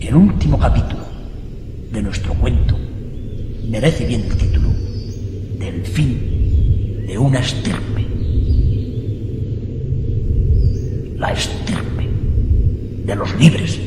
El último capítulo de nuestro cuento merece bien el título del fin de una estirpe. La estirpe de los libres.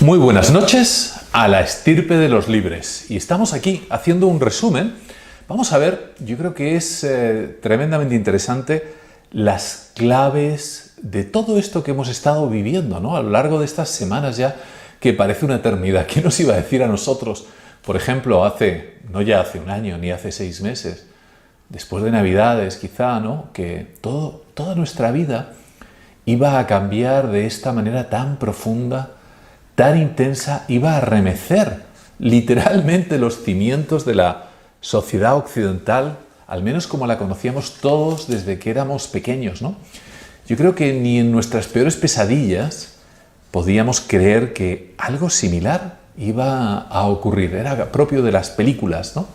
Muy buenas noches a la estirpe de los libres. Y estamos aquí haciendo un resumen. Vamos a ver, yo creo que es tremendamente interesante las claves de todo esto que hemos estado viviendo, ¿no? A lo largo de estas semanas ya, que parece una eternidad. ¿Quién nos iba a decir a nosotros, por ejemplo, no ya hace un año ni hace 6 meses, después de Navidades quizá, ¿no? Que toda nuestra vida iba a cambiar de esta manera tan profunda, tan intensa, iba a remecer literalmente los cimientos de la sociedad occidental, al menos como la conocíamos todos desde que éramos pequeños, ¿no? Yo creo que ni en nuestras peores pesadillas podíamos creer que algo similar iba a ocurrir. Era propio de las películas, ¿no?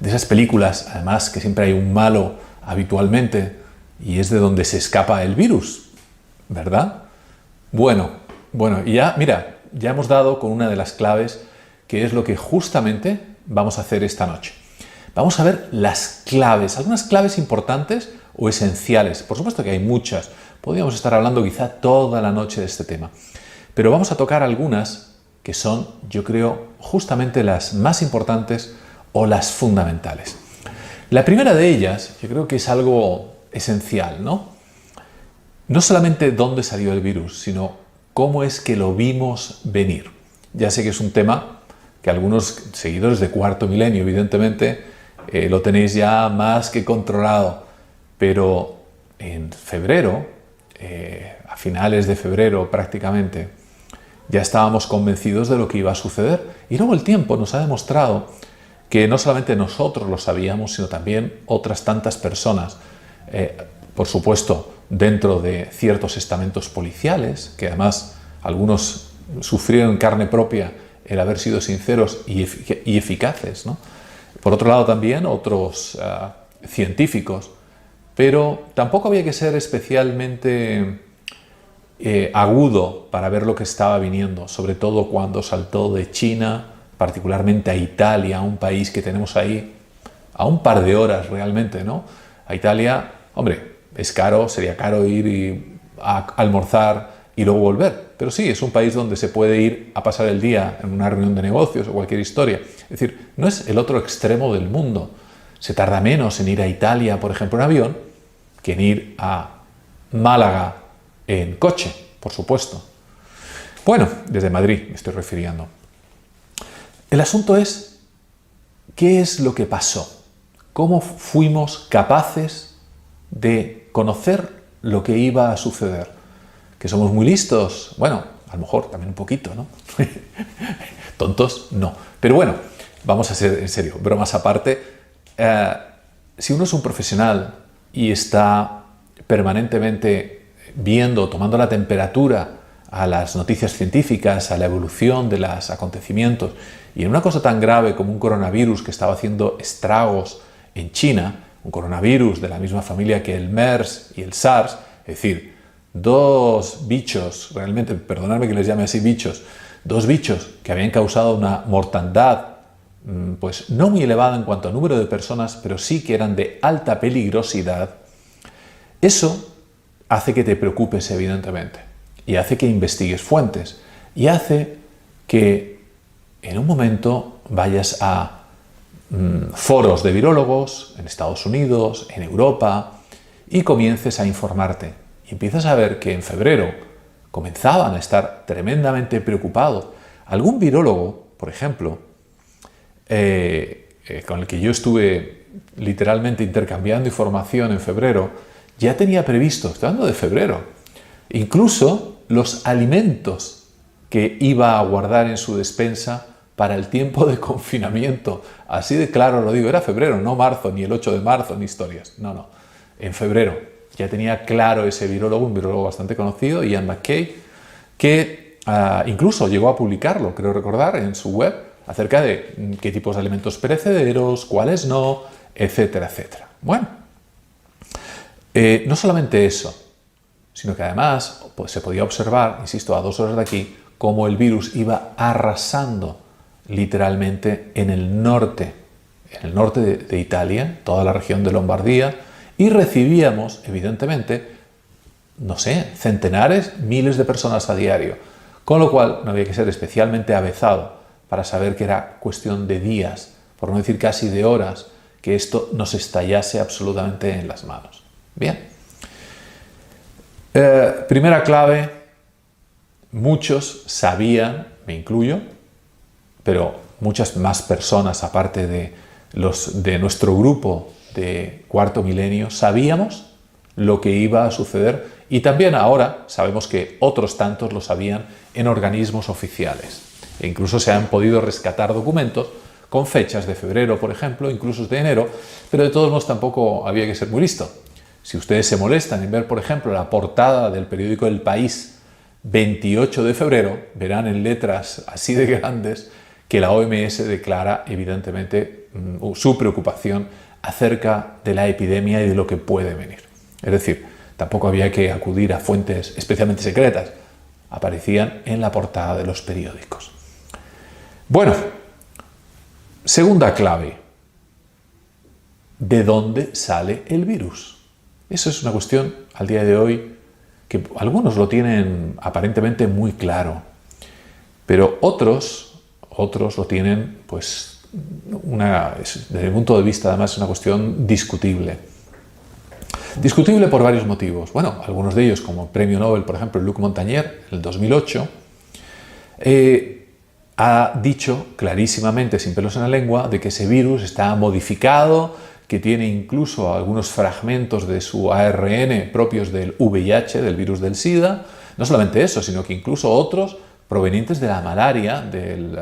De esas películas, además, que siempre hay un malo habitualmente y es de donde se escapa el virus, ¿verdad? Bueno, y ya, mira, ya hemos dado con una de las claves, que es lo que justamente vamos a hacer esta noche. Vamos a ver las claves, algunas claves importantes o esenciales. Por supuesto que hay muchas. Podríamos estar hablando quizá toda la noche de este tema. Pero vamos a tocar algunas que son, yo creo, justamente las más importantes o las fundamentales. La primera de ellas, yo creo que es algo esencial, ¿no? No solamente dónde salió el virus, sino cómo es que lo vimos venir. Ya sé que es un tema que algunos seguidores de Cuarto Milenio, evidentemente, lo tenéis ya más que controlado, pero en febrero, a finales de febrero prácticamente, ya estábamos convencidos de lo que iba a suceder. Y luego el tiempo nos ha demostrado que no solamente nosotros lo sabíamos, sino también otras tantas personas, por supuesto, dentro de ciertos estamentos policiales, que además algunos sufrieron en carne propia el haber sido sinceros y eficaces, ¿no? Por otro lado también otros científicos, pero tampoco había que ser especialmente agudo para ver lo que estaba viniendo, sobre todo cuando saltó de China, particularmente a Italia, un país que tenemos ahí a un par de horas realmente, ¿no? A Italia, hombre, es caro, sería caro ir a almorzar y luego volver. Pero sí, es un país donde se puede ir a pasar el día en una reunión de negocios o cualquier historia. Es decir, no es el otro extremo del mundo. Se tarda menos en ir a Italia, por ejemplo, en avión, que en ir a Málaga en coche, por supuesto. Bueno, desde Madrid me estoy refiriendo. El asunto es, ¿qué es lo que pasó? ¿Cómo fuimos capaces de conocer lo que iba a suceder? ¿Que somos muy listos? Bueno, a lo mejor también un poquito, ¿no? Tontos, no. Pero bueno, vamos a ser en serio, bromas aparte. Si uno es un profesional y está permanentemente viendo, tomando la temperatura a las noticias científicas, a la evolución de los acontecimientos, y en una cosa tan grave como un coronavirus que estaba haciendo estragos en China, un coronavirus de la misma familia que el MERS y el SARS, es decir, dos bichos, realmente, perdonadme que les llame así bichos, dos bichos que habían causado una mortandad pues no muy elevada en cuanto a número de personas, pero sí que eran de alta peligrosidad, eso hace que te preocupes evidentemente y hace que investigues fuentes y hace que en un momento vayas a foros de virólogos en Estados Unidos, en Europa, y comiences a informarte. Y empiezas a ver que en febrero comenzaban a estar tremendamente preocupados. Algún virólogo, por ejemplo, con el que yo estuve literalmente intercambiando información en febrero, ya tenía previsto, estoy hablando de febrero, incluso los alimentos que iba a guardar en su despensa para el tiempo de confinamiento. Así de claro lo digo, era febrero, no marzo, ni el 8 de marzo, ni historias. No, en febrero. Ya tenía claro ese virólogo, un virólogo bastante conocido, Ian McKay, que incluso llegó a publicarlo, creo recordar, en su web, acerca de qué tipos de alimentos perecederos, cuáles no, etcétera, etcétera. Bueno, no solamente eso, sino que además pues, se podía observar, insisto, a 2 horas de aquí, cómo el virus iba arrasando literalmente en el norte de Italia, toda la región de Lombardía, y recibíamos, evidentemente, no sé, centenares, miles de personas a diario, con lo cual no había que ser especialmente avezado para saber que era cuestión de días, por no decir casi de horas, que esto nos estallase absolutamente en las manos. Bien. Primera clave, muchos sabían, me incluyo, pero muchas más personas, aparte de nuestro grupo de cuarto milenio, sabíamos lo que iba a suceder y también ahora sabemos que otros tantos lo sabían en organismos oficiales. E incluso se han podido rescatar documentos con fechas de febrero, por ejemplo, incluso de enero, pero de todos modos tampoco había que ser muy listo. Si ustedes se molestan en ver, por ejemplo, la portada del periódico El País 28 de febrero, verán en letras así de grandes que la OMS declara evidentemente su preocupación acerca de la epidemia y de lo que puede venir. Es decir, tampoco había que acudir a fuentes especialmente secretas, aparecían en la portada de los periódicos. Bueno, segunda clave, ¿de dónde sale el virus? Eso es una cuestión al día de hoy que algunos lo tienen aparentemente muy claro, pero otros lo tienen, pues, desde mi punto de vista, además, es una cuestión discutible. Discutible por varios motivos. Bueno, algunos de ellos, como el premio Nobel, por ejemplo, Luc Montagnier, en el 2008, ha dicho clarísimamente, sin pelos en la lengua, de que ese virus está modificado, que tiene incluso algunos fragmentos de su ARN propios del VIH, del virus del SIDA. No solamente eso, sino que incluso otros provenientes de la malaria, del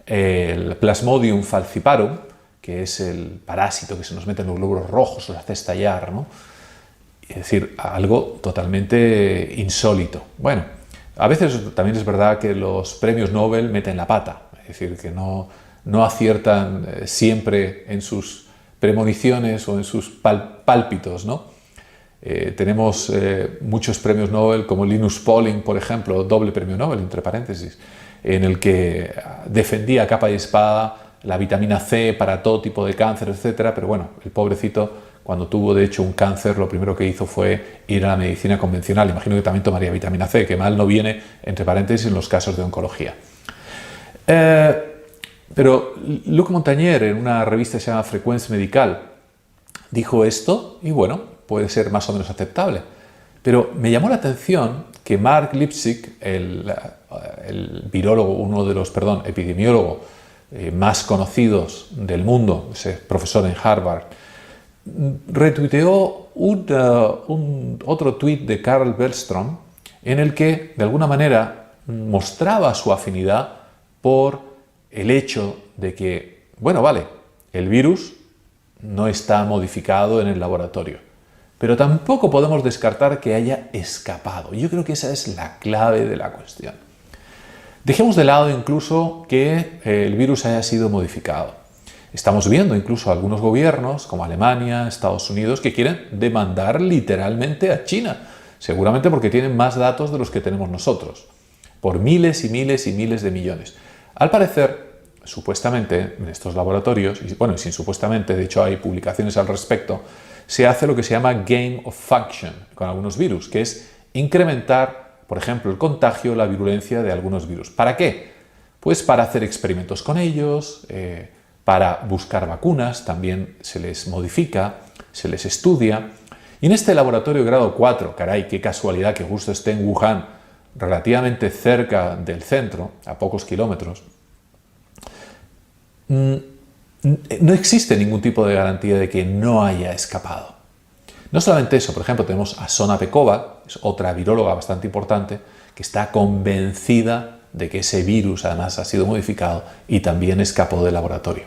el Plasmodium falciparum, que es el parásito que se nos mete en los glóbulos rojos, los hace estallar, ¿no? Es decir, algo totalmente insólito. Bueno, a veces también es verdad que los premios Nobel meten la pata, es decir, que no aciertan siempre en sus premoniciones o en sus pálpitos, ¿no? Tenemos muchos premios Nobel, como Linus Pauling, por ejemplo, doble premio Nobel, entre paréntesis, en el que defendía a capa y espada la vitamina C para todo tipo de cáncer, etcétera, pero bueno, el pobrecito, cuando tuvo de hecho un cáncer, lo primero que hizo fue ir a la medicina convencional. Imagino que también tomaría vitamina C, que mal no viene, entre paréntesis, en los casos de oncología. Pero Luc Montagnier, en una revista que se llama Frequence Medical, dijo esto y bueno, puede ser más o menos aceptable. Pero me llamó la atención que Mark Lipsitch, el epidemiólogo más conocidos del mundo, ese profesor en Harvard, retuiteó otro tuit de Carl Bellstrom en el que, de alguna manera, mostraba su afinidad por el hecho de que, bueno, vale, el virus no está modificado en el laboratorio, pero tampoco podemos descartar que haya escapado. Yo creo que esa es la clave de la cuestión. Dejemos de lado incluso que el virus haya sido modificado. Estamos viendo incluso algunos gobiernos, como Alemania, Estados Unidos, que quieren demandar literalmente a China, seguramente porque tienen más datos de los que tenemos nosotros, por miles y miles y miles de millones. Al parecer, supuestamente, en estos laboratorios, y bueno, sin supuestamente, de hecho hay publicaciones al respecto, se hace lo que se llama gain of function con algunos virus, que es incrementar, por ejemplo, el contagio, la virulencia de algunos virus. ¿Para qué? Pues para hacer experimentos con ellos, para buscar vacunas, también se les modifica, se les estudia. Y en este laboratorio de grado 4, caray, qué casualidad que justo esté en Wuhan, relativamente cerca del centro, a pocos kilómetros, no existe ningún tipo de garantía de que no haya escapado. No solamente eso, por ejemplo, tenemos a Sona Pekova, es otra viróloga bastante importante, que está convencida de que ese virus además ha sido modificado y también escapó del laboratorio.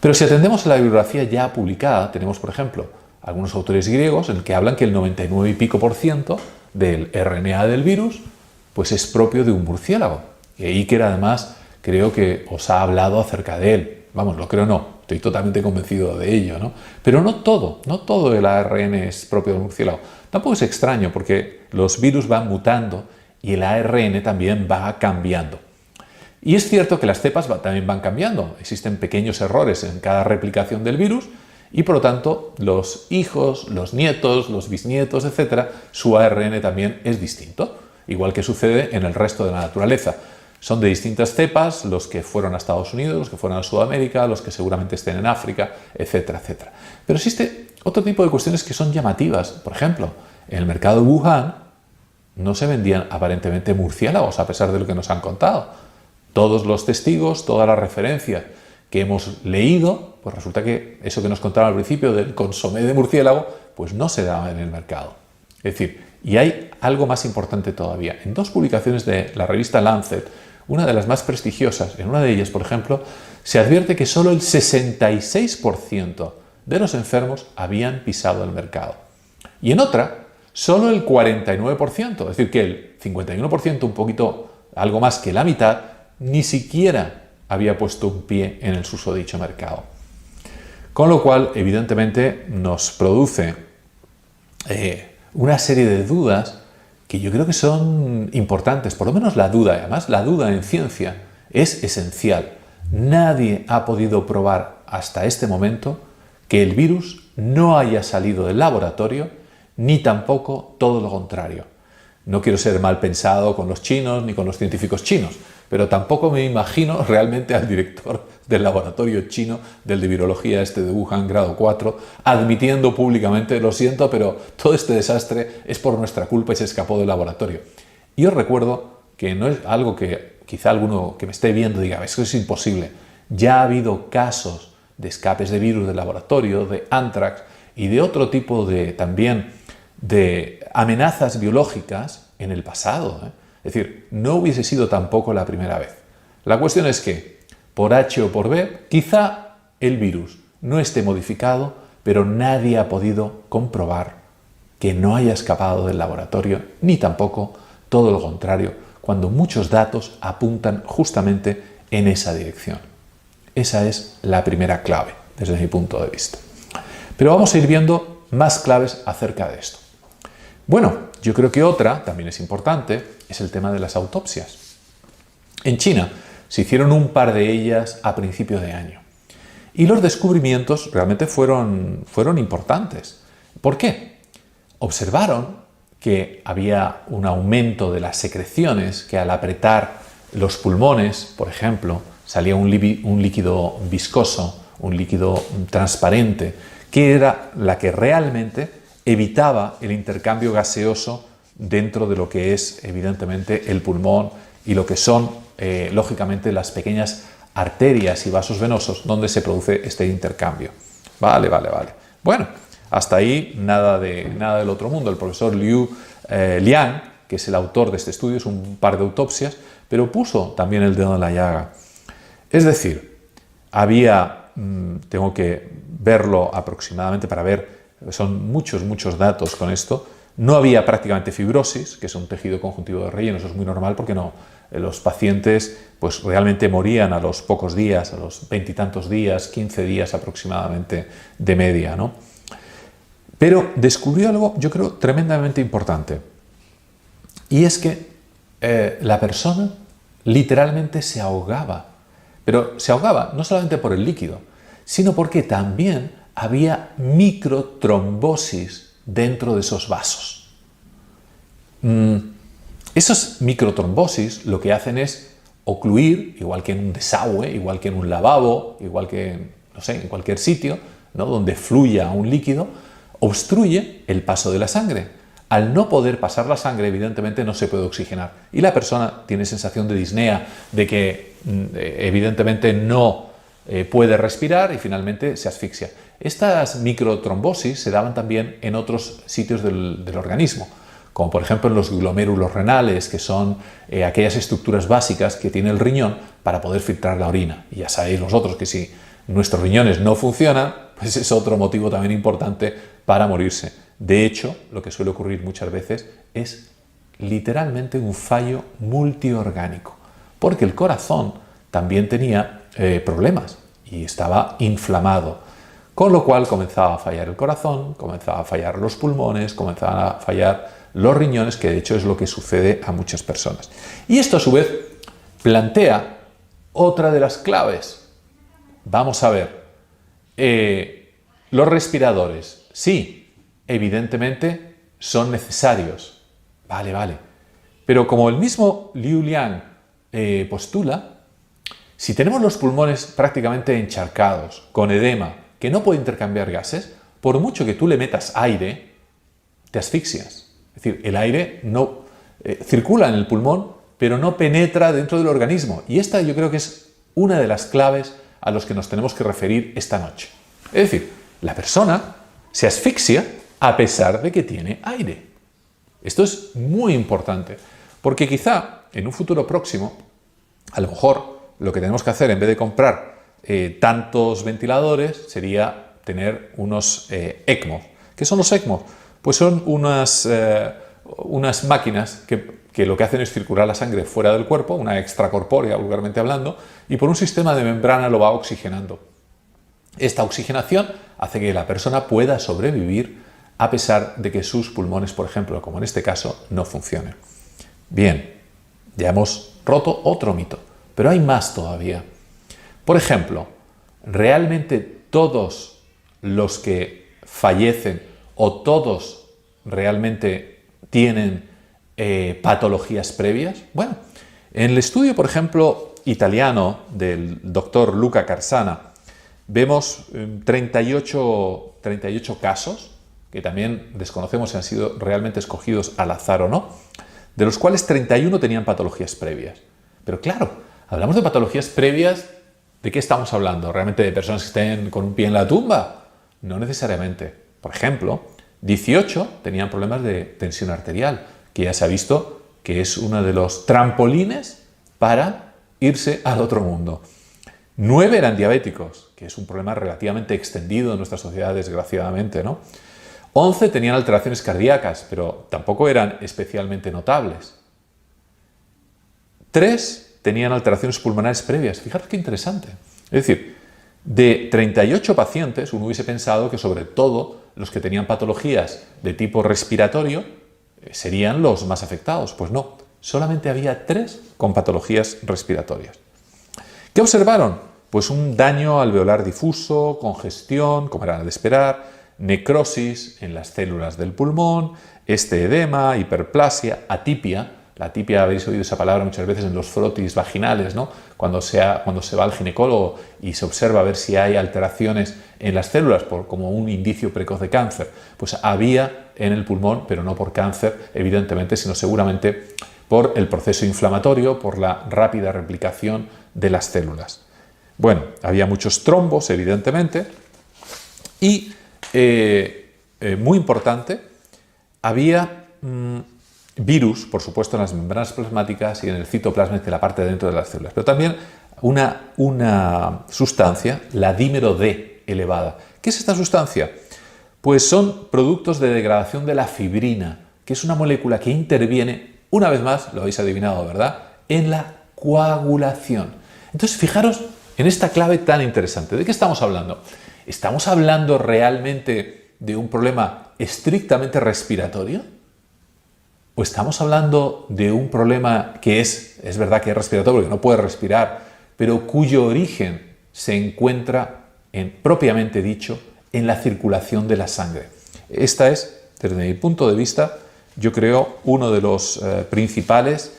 Pero si atendemos a la bibliografía ya publicada, tenemos, por ejemplo, algunos autores griegos en que hablan que el 99 y pico % del RNA del virus pues es propio de un murciélago. Y Iker además creo que os ha hablado acerca de él. Vamos, lo creo no, estoy totalmente convencido de ello, ¿no? Pero no todo el ARN es propio del murciélago. Tampoco es extraño porque los virus van mutando y el ARN también va cambiando. Y es cierto que las cepas también van cambiando. Existen pequeños errores en cada replicación del virus y por lo tanto los hijos, los nietos, los bisnietos, etc., su ARN también es distinto, igual que sucede en el resto de la naturaleza. Son de distintas cepas, los que fueron a Estados Unidos, los que fueron a Sudamérica, los que seguramente estén en África, etcétera, etcétera. Pero existe otro tipo de cuestiones que son llamativas. Por ejemplo, en el mercado de Wuhan no se vendían aparentemente murciélagos, a pesar de lo que nos han contado. Todos los testigos, todas las referencias que hemos leído, pues resulta que eso que nos contaron al principio del consomé de murciélago, pues no se daba en el mercado. Es decir, y hay algo más importante todavía. En dos publicaciones de la revista Lancet, una de las más prestigiosas, en una de ellas, por ejemplo, se advierte que solo el 66% de los enfermos habían pisado el mercado. Y en otra, solo el 49%, es decir, que el 51%, un poquito, algo más que la mitad, ni siquiera había puesto un pie en el susodicho mercado. Con lo cual, evidentemente, nos produce una serie de dudas que yo creo que son importantes, por lo menos la duda, además la duda en ciencia es esencial. Nadie ha podido probar hasta este momento que el virus no haya salido del laboratorio, ni tampoco todo lo contrario. No quiero ser mal pensado con los chinos ni con los científicos chinos, pero tampoco me imagino realmente al director del laboratorio chino del de virología de Wuhan grado 4 admitiendo públicamente, lo siento, pero todo este desastre es por nuestra culpa y se escapó del laboratorio. Y os recuerdo que no es algo que quizá alguno que me esté viendo diga, eso es imposible. Ya ha habido casos de escapes de virus del laboratorio, de anthrax y de otro tipo de también de amenazas biológicas en el pasado. Es decir, no hubiese sido tampoco la primera vez. La cuestión es que, por H o por B, quizá el virus no esté modificado, pero nadie ha podido comprobar que no haya escapado del laboratorio, ni tampoco todo lo contrario, cuando muchos datos apuntan justamente en esa dirección. Esa es la primera clave, desde mi punto de vista. Pero vamos a ir viendo más claves acerca de esto. Bueno, yo creo que otra, también es importante, es el tema de las autopsias. En China se hicieron un par de ellas a principios de año. Y los descubrimientos realmente fueron importantes. ¿Por qué? Observaron que había un aumento de las secreciones, que al apretar los pulmones, por ejemplo, salía un líquido viscoso, un líquido transparente, que era la que realmente evitaba el intercambio gaseoso dentro de lo que es evidentemente el pulmón y lo que son lógicamente las pequeñas arterias y vasos venosos donde se produce este intercambio. Vale. Bueno, hasta ahí nada del otro mundo. El profesor Liu Liang, que es el autor de este estudio, es un par de autopsias, pero puso también el dedo en la llaga. Es decir, tengo que verlo aproximadamente para ver, son muchos datos con esto. No había prácticamente fibrosis, que es un tejido conjuntivo de relleno, eso es muy normal porque los pacientes pues realmente morían a los pocos días, a los 20 y tantos días, 15 días aproximadamente de media, ¿no? Pero descubrió algo, yo creo, tremendamente importante. Y es que la persona literalmente se ahogaba. Pero se ahogaba no solamente por el líquido, sino porque también había microtrombosis dentro de esos vasos. Esas microtrombosis lo que hacen es ocluir, igual que en un desagüe, igual que en un lavabo, igual que, no sé, en cualquier sitio, ¿no?, donde fluya un líquido, obstruye el paso de la sangre. Al no poder pasar la sangre, evidentemente no se puede oxigenar. Y la persona tiene sensación de disnea, de que evidentemente no puede respirar y finalmente se asfixia. Estas microtrombosis se daban también en otros sitios del organismo, como por ejemplo en los glomérulos renales, que son aquellas estructuras básicas que tiene el riñón para poder filtrar la orina. Y ya sabéis vosotros que si nuestros riñones no funcionan, pues es otro motivo también importante para morirse. De hecho, lo que suele ocurrir muchas veces es literalmente un fallo multiorgánico, porque el corazón también tenía problemas y estaba inflamado, con lo cual comenzaba a fallar el corazón, comenzaba a fallar los pulmones, comenzaban a fallar los riñones, que de hecho es lo que sucede a muchas personas. Y esto a su vez plantea otra de las claves. Vamos a ver, los respiradores, sí, evidentemente son necesarios, vale, pero como el mismo Liu Liang postula, si tenemos los pulmones prácticamente encharcados, con edema, que no puede intercambiar gases, por mucho que tú le metas aire, te asfixias. Es decir, el aire no circula en el pulmón, pero no penetra dentro del organismo. Y esta yo creo que es una de las claves a los que nos tenemos que referir esta noche. Es decir, la persona se asfixia a pesar de que tiene aire. Esto es muy importante, porque quizá en un futuro próximo, a lo mejor lo que tenemos que hacer en vez de comprar tantos ventiladores sería tener unos ECMO. ¿Qué son los ECMO? Pues son unas máquinas que lo que hacen es circular la sangre fuera del cuerpo, una extracorpórea vulgarmente hablando, y por un sistema de membrana lo va oxigenando. Esta oxigenación hace que la persona pueda sobrevivir a pesar de que sus pulmones, por ejemplo, como en este caso, no funcionen. Bien, ya hemos roto otro mito, pero hay más todavía. Por ejemplo, ¿realmente todos los que fallecen o todos realmente tienen patologías previas? Bueno, en el estudio, por ejemplo, italiano del doctor Luca Carsana, vemos 38 casos, que también desconocemos si han sido realmente escogidos al azar o no, de los cuales 31 tenían patologías previas. Pero claro, hablamos de patologías previas, ¿de qué estamos hablando? ¿Realmente de personas que estén con un pie en la tumba? No necesariamente. Por ejemplo, 18 tenían problemas de tensión arterial, que ya se ha visto que es uno de los trampolines para irse al otro mundo. 9 eran diabéticos, que es un problema relativamente extendido en nuestra sociedad, desgraciadamente, ¿no? 11 tenían alteraciones cardíacas, pero tampoco eran especialmente notables. 3 tenían alteraciones pulmonares previas. Fijaros qué interesante. Es decir, de 38 pacientes, uno hubiese pensado que sobre todo los que tenían patologías de tipo respiratorio serían los más afectados. Pues no, solamente había 3 con patologías respiratorias. ¿Qué observaron? Pues un daño alveolar difuso, congestión, como era de esperar, necrosis en las células del pulmón, este edema, hiperplasia, atipia, La típica, habéis oído esa palabra muchas veces en los frotis vaginales, ¿no? Cuando se va al ginecólogo y se observa a ver si hay alteraciones en las células como un indicio precoz de cáncer. Pues había en el pulmón, pero no por cáncer, evidentemente, sino seguramente por el proceso inflamatorio, por la rápida replicación de las células. Bueno, había muchos trombos, evidentemente, y, muy importante, había virus, por supuesto, en las membranas plasmáticas y en el citoplasma, en la parte de dentro de las células, pero también una sustancia, la dímero D elevada. ¿Qué es esta sustancia? Pues son productos de degradación de la fibrina, que es una molécula que interviene, una vez más, lo habéis adivinado, ¿verdad?, en la coagulación. Entonces, fijaros en esta clave tan interesante. ¿De qué estamos hablando? ¿Estamos hablando realmente de un problema estrictamente respiratorio? ¿O estamos hablando de un problema que es verdad que es respiratorio, porque no puede respirar, pero cuyo origen se encuentra, propiamente dicho, en la circulación de la sangre? Esta es, desde mi punto de vista, yo creo, uno de los principales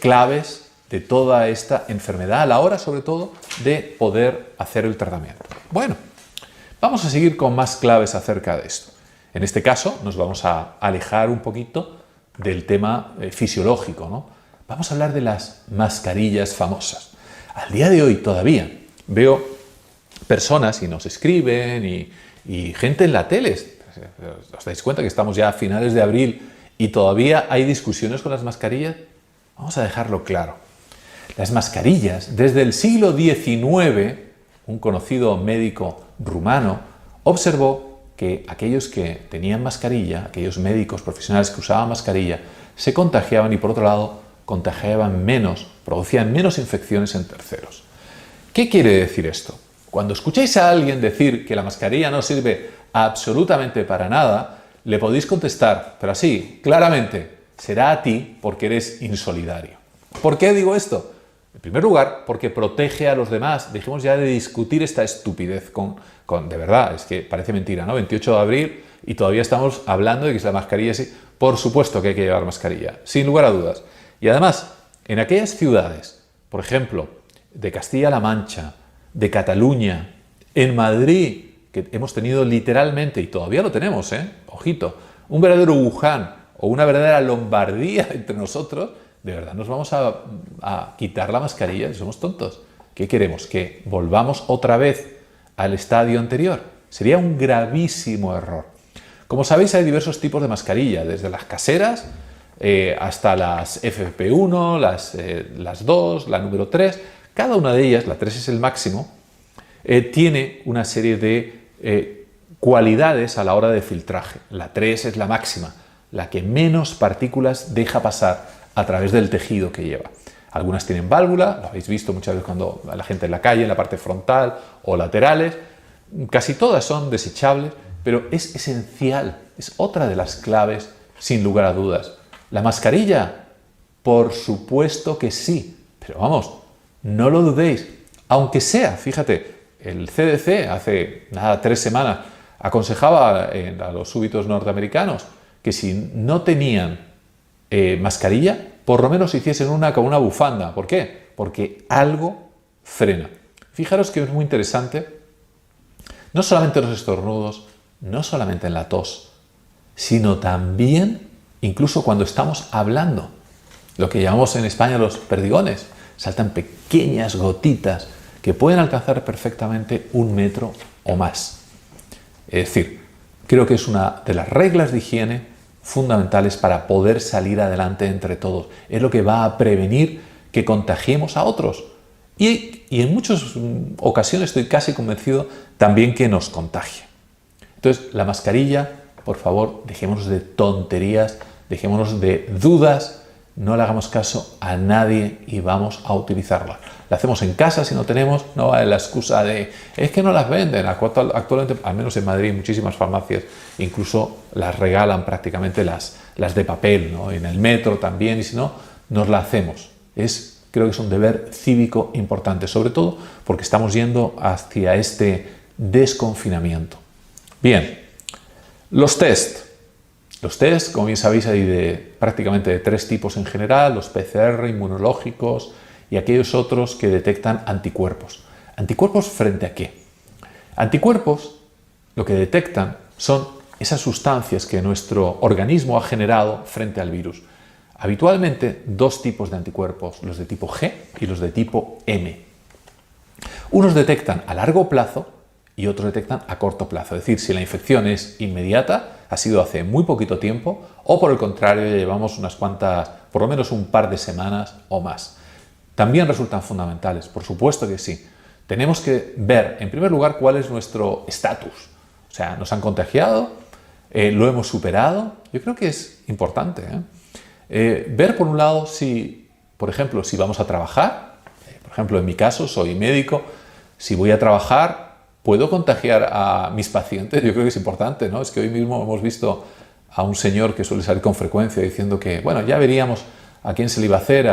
claves de toda esta enfermedad, a la hora, sobre todo, de poder hacer el tratamiento. Bueno, vamos a seguir con más claves acerca de esto. En este caso, nos vamos a alejar un poquito del tema fisiológico, ¿no? Vamos a hablar de las mascarillas famosas. Al día de hoy todavía veo personas y nos escriben y gente en la tele. ¿Os dais cuenta que estamos ya a finales de abril y todavía hay discusiones con las mascarillas? Vamos a dejarlo claro. Las mascarillas, desde el siglo XIX, un conocido médico rumano observó que aquellos que tenían mascarilla, aquellos médicos profesionales que usaban mascarilla, se contagiaban y, por otro lado, contagiaban menos, producían menos infecciones en terceros. ¿Qué quiere decir esto? Cuando escucháis a alguien decir que la mascarilla no sirve absolutamente para nada, le podéis contestar, pero así, claramente, será a ti porque eres insolidario. ¿Por qué digo esto? En primer lugar, porque protege a los demás. Dejemos ya de discutir esta estupidez de verdad, es que parece mentira, ¿no? 28 de abril y todavía estamos hablando de que es la mascarilla sí. Por supuesto que hay que llevar mascarilla, sin lugar a dudas. Y además, en aquellas ciudades, por ejemplo, de Castilla-La Mancha, de Cataluña, en Madrid, que hemos tenido literalmente, y todavía lo tenemos, ojito, un verdadero Wuhan o una verdadera Lombardía entre nosotros, ¿de verdad nos vamos a quitar la mascarilla? Somos tontos. ¿Qué queremos? ¿Que volvamos otra vez al estadio anterior? Sería un gravísimo error. Como sabéis, hay diversos tipos de mascarilla, desde las caseras hasta las FFP1, las 2, la número 3. Cada una de ellas, la 3 es el máximo, tiene una serie de cualidades a la hora de filtraje. La 3 es la máxima, la que menos partículas deja pasar a través del tejido que lleva. Algunas tienen válvula, lo habéis visto muchas veces cuando la gente en la calle, en la parte frontal o laterales. Casi todas son desechables, pero es esencial, es otra de las claves, sin lugar a dudas. ¿La mascarilla? Por supuesto que sí, pero vamos, no lo dudéis. Aunque sea, fíjate, el CDC hace 3 semanas aconsejaba a los súbditos norteamericanos que si no tenían mascarilla, por lo menos hiciesen una con una bufanda. ¿Por qué? Porque algo frena. Fijaros que es muy interesante, no solamente en los estornudos, no solamente en la tos, sino también incluso cuando estamos hablando. Lo que llamamos en España los perdigones. Saltan pequeñas gotitas que pueden alcanzar perfectamente 1 metro o más. Es decir, creo que es una de las reglas de higiene fundamentales para poder salir adelante entre todos. Es lo que va a prevenir que contagiemos a otros. Y en muchas ocasiones estoy casi convencido también que nos contagia. Entonces, la mascarilla, por favor, dejémonos de tonterías, dejémonos de dudas, no le hagamos caso a nadie y vamos a utilizarla. La hacemos en casa si no tenemos, no vale la excusa de es que no las venden. Actualmente, al menos en Madrid, muchísimas farmacias incluso las regalan prácticamente las de papel, ¿no? En el metro también, y si no, nos la hacemos. Creo que es un deber cívico importante, sobre todo porque estamos yendo hacia este desconfinamiento. Bien, los test Los test, como bien sabéis, hay prácticamente de 3 tipos en general: los PCR, inmunológicos y aquellos otros que detectan anticuerpos. ¿Anticuerpos frente a qué? Anticuerpos lo que detectan son esas sustancias que nuestro organismo ha generado frente al virus. Habitualmente 2 tipos de anticuerpos, los de tipo G y los de tipo M. Unos detectan a largo plazo y otros detectan a corto plazo, es decir, si la infección es inmediata, ha sido hace muy poquito tiempo, o por el contrario, ya llevamos unas cuantas, por lo menos un par de semanas o más. También resultan fundamentales, por supuesto que sí. Tenemos que ver, en primer lugar, cuál es nuestro estatus. O sea, ¿nos han contagiado? ¿Lo hemos superado? Yo creo que es importante, ver, por un lado, si, por ejemplo, si vamos a trabajar. Por ejemplo, en mi caso, soy médico. Si voy a trabajar, ¿puedo contagiar a mis pacientes? Yo creo que es importante, ¿no? Es que hoy mismo hemos visto a un señor que suele salir con frecuencia diciendo que, bueno, ya veríamos a quién se le iba a hacer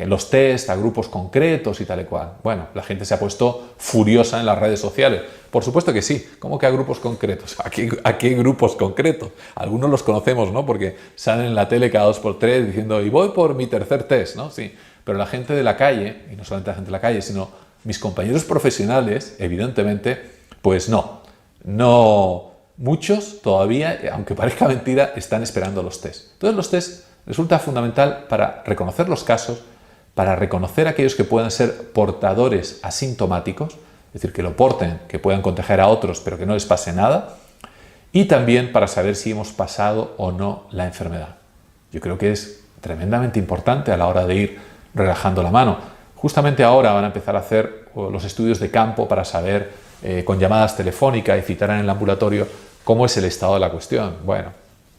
los test a grupos concretos y tal y cual. Bueno, la gente se ha puesto furiosa en las redes sociales. Por supuesto que sí. ¿Cómo que a grupos concretos? ¿A qué grupos concretos? Algunos los conocemos, ¿no? Porque salen en la tele cada 2x3 diciendo, y voy por mi tercer test, ¿no? Sí. Pero la gente de la calle, y no solamente la gente de la calle, sino mis compañeros profesionales, evidentemente, pues no. Muchos todavía, aunque parezca mentira, están esperando los test. Entonces los test resulta fundamental para reconocer los casos, para reconocer aquellos que puedan ser portadores asintomáticos, es decir, que lo porten, que puedan contagiar a otros, pero que no les pase nada, y también para saber si hemos pasado o no la enfermedad. Yo creo que es tremendamente importante a la hora de ir relajando la mano. Justamente ahora van a empezar a hacer los estudios de campo para saber, con llamadas telefónicas y citar en el ambulatorio, cómo es el estado de la cuestión. Bueno,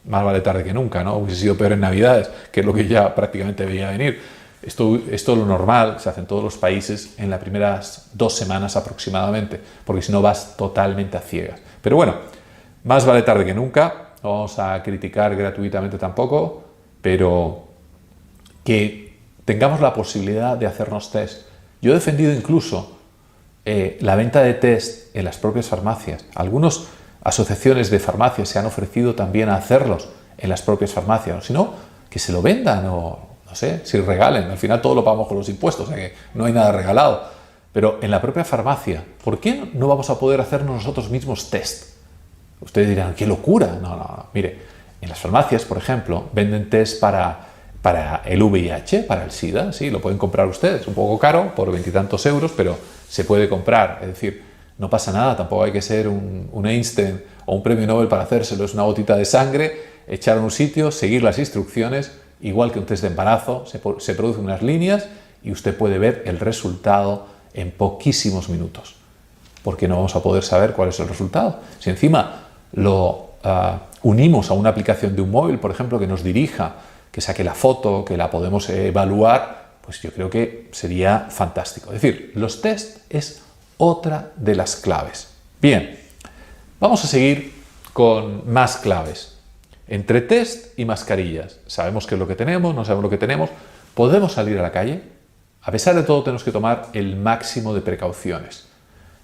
más vale tarde que nunca, ¿no? Hubiese sido peor en Navidades, que es lo que ya prácticamente veía venir. Esto es lo normal, se hace en todos los países en las primeras 2 semanas aproximadamente, porque si no vas totalmente a ciegas. Pero bueno, más vale tarde que nunca, no vamos a criticar gratuitamente tampoco, pero que tengamos la posibilidad de hacernos test. Yo he defendido incluso la venta de test en las propias farmacias. Algunas asociaciones de farmacias se han ofrecido también a hacerlos en las propias farmacias, si no, que se lo vendan o no sé, si regalen. Al final todo lo pagamos con los impuestos, o sea que no hay nada regalado. Pero en la propia farmacia, ¿por qué no vamos a poder hacernos nosotros mismos test? Ustedes dirán, ¡qué locura! No. Mire, en las farmacias, por ejemplo, venden test para el VIH, para el SIDA, sí, lo pueden comprar ustedes, un poco caro, por 20 y tantos euros, pero se puede comprar. Es decir, no pasa nada, tampoco hay que ser un Einstein o un premio Nobel para hacérselo. Es una gotita de sangre, echar en un sitio, seguir las instrucciones, igual que un test de embarazo, se producen unas líneas y usted puede ver el resultado en poquísimos minutos. ¿Por qué no vamos a poder saber cuál es el resultado? Si encima lo unimos a una aplicación de un móvil, por ejemplo, que nos dirija, que saque la foto, que la podemos evaluar, pues yo creo que sería fantástico. Es decir, los test es otra de las claves. Bien, vamos a seguir con más claves. Entre test y mascarillas, sabemos qué es lo que tenemos, no sabemos lo que tenemos, ¿podemos salir a la calle? A pesar de todo, tenemos que tomar el máximo de precauciones.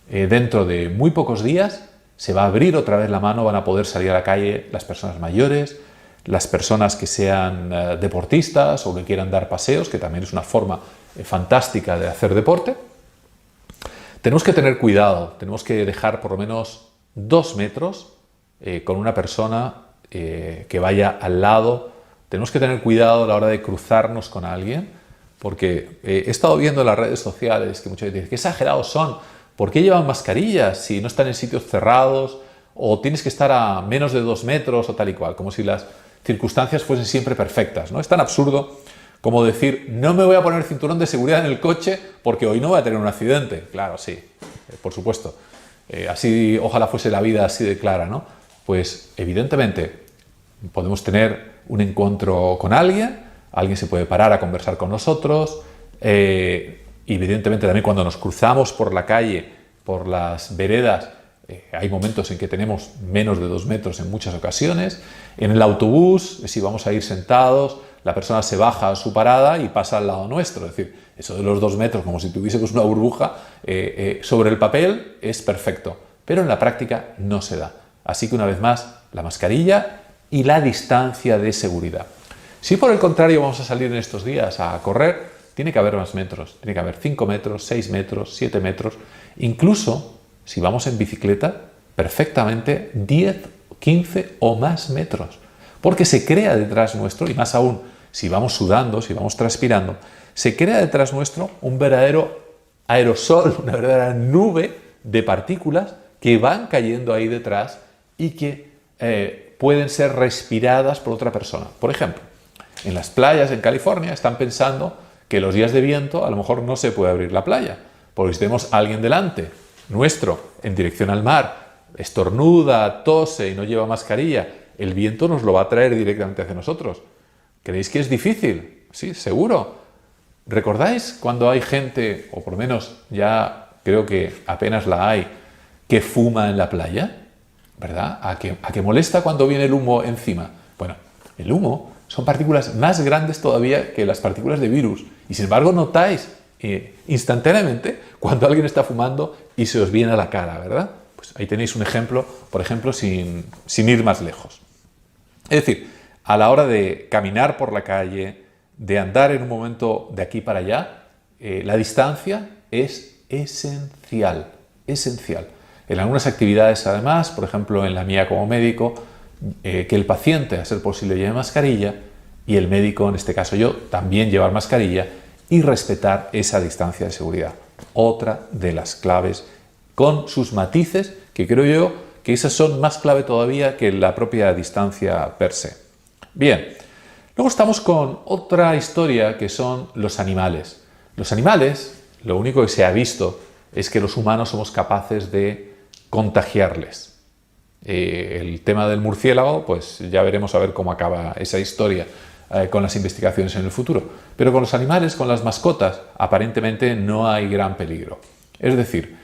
Dentro de muy pocos días se va a abrir otra vez la mano, van a poder salir a la calle las personas mayores, las personas que sean deportistas o que quieran dar paseos, que también es una forma fantástica de hacer deporte. Tenemos que tener cuidado, tenemos que dejar por lo menos 2 metros con una persona que vaya al lado. Tenemos que tener cuidado a la hora de cruzarnos con alguien, porque he estado viendo en las redes sociales que muchos dicen, qué exagerados son, ¿por qué llevan mascarillas si no están en sitios cerrados o tienes que estar a menos de 2 metros o tal y cual? Como si las circunstancias fuesen siempre perfectas, ¿no? Es tan absurdo como decir, no me voy a poner cinturón de seguridad en el coche porque hoy no voy a tener un accidente. Claro, sí, por supuesto. Así, ojalá fuese la vida así de clara, ¿no? Pues evidentemente podemos tener un encuentro con alguien se puede parar a conversar con nosotros, evidentemente también cuando nos cruzamos por la calle, por las veredas, hay momentos en que tenemos menos de 2 metros en muchas ocasiones. En el autobús, si vamos a ir sentados, la persona se baja a su parada y pasa al lado nuestro. Es decir, eso de los 2 metros, como si tuviésemos una burbuja, sobre el papel es perfecto, pero en la práctica no se da. Así que una vez más, la mascarilla y la distancia de seguridad. Si por el contrario vamos a salir en estos días a correr, tiene que haber más metros, tiene que haber 5 metros, 6 metros, 7 metros, incluso si vamos en bicicleta, perfectamente 10, 15 o más metros, porque se crea detrás nuestro, y más aún si vamos sudando, si vamos transpirando, se crea detrás nuestro un verdadero aerosol, una verdadera nube de partículas que van cayendo ahí detrás y que pueden ser respiradas por otra persona. Por ejemplo, en las playas en California están pensando que los días de viento a lo mejor no se puede abrir la playa, porque si tenemos a alguien delante nuestro en dirección al mar, estornuda, tose y no lleva mascarilla, el viento nos lo va a traer directamente hacia nosotros. ¿Creéis que es difícil? Sí, seguro. ¿Recordáis cuando hay gente, o por lo menos ya creo que apenas la hay, que fuma en la playa? ¿Verdad? ¿A qué molesta cuando viene el humo encima? Bueno, el humo son partículas más grandes todavía que las partículas de virus. Y sin embargo notáis instantáneamente cuando alguien está fumando y se os viene a la cara, ¿verdad? Pues ahí tenéis un ejemplo, por ejemplo, sin ir más lejos. Es decir, a la hora de caminar por la calle, de andar en un momento de aquí para allá, la distancia es esencial, esencial. En algunas actividades, además, por ejemplo, en la mía como médico, que el paciente, a ser posible, lleve mascarilla y el médico, en este caso yo, también llevar mascarilla y respetar esa distancia de seguridad. Otra de las claves con sus matices, que creo yo que esas son más clave todavía que la propia distancia per se. Bien, luego estamos con otra historia que son los animales. Los animales, lo único que se ha visto es que los humanos somos capaces de contagiarles. El tema del murciélago, pues ya veremos a ver cómo acaba esa historia con las investigaciones en el futuro. Pero con los animales, con las mascotas, aparentemente no hay gran peligro. Es decir,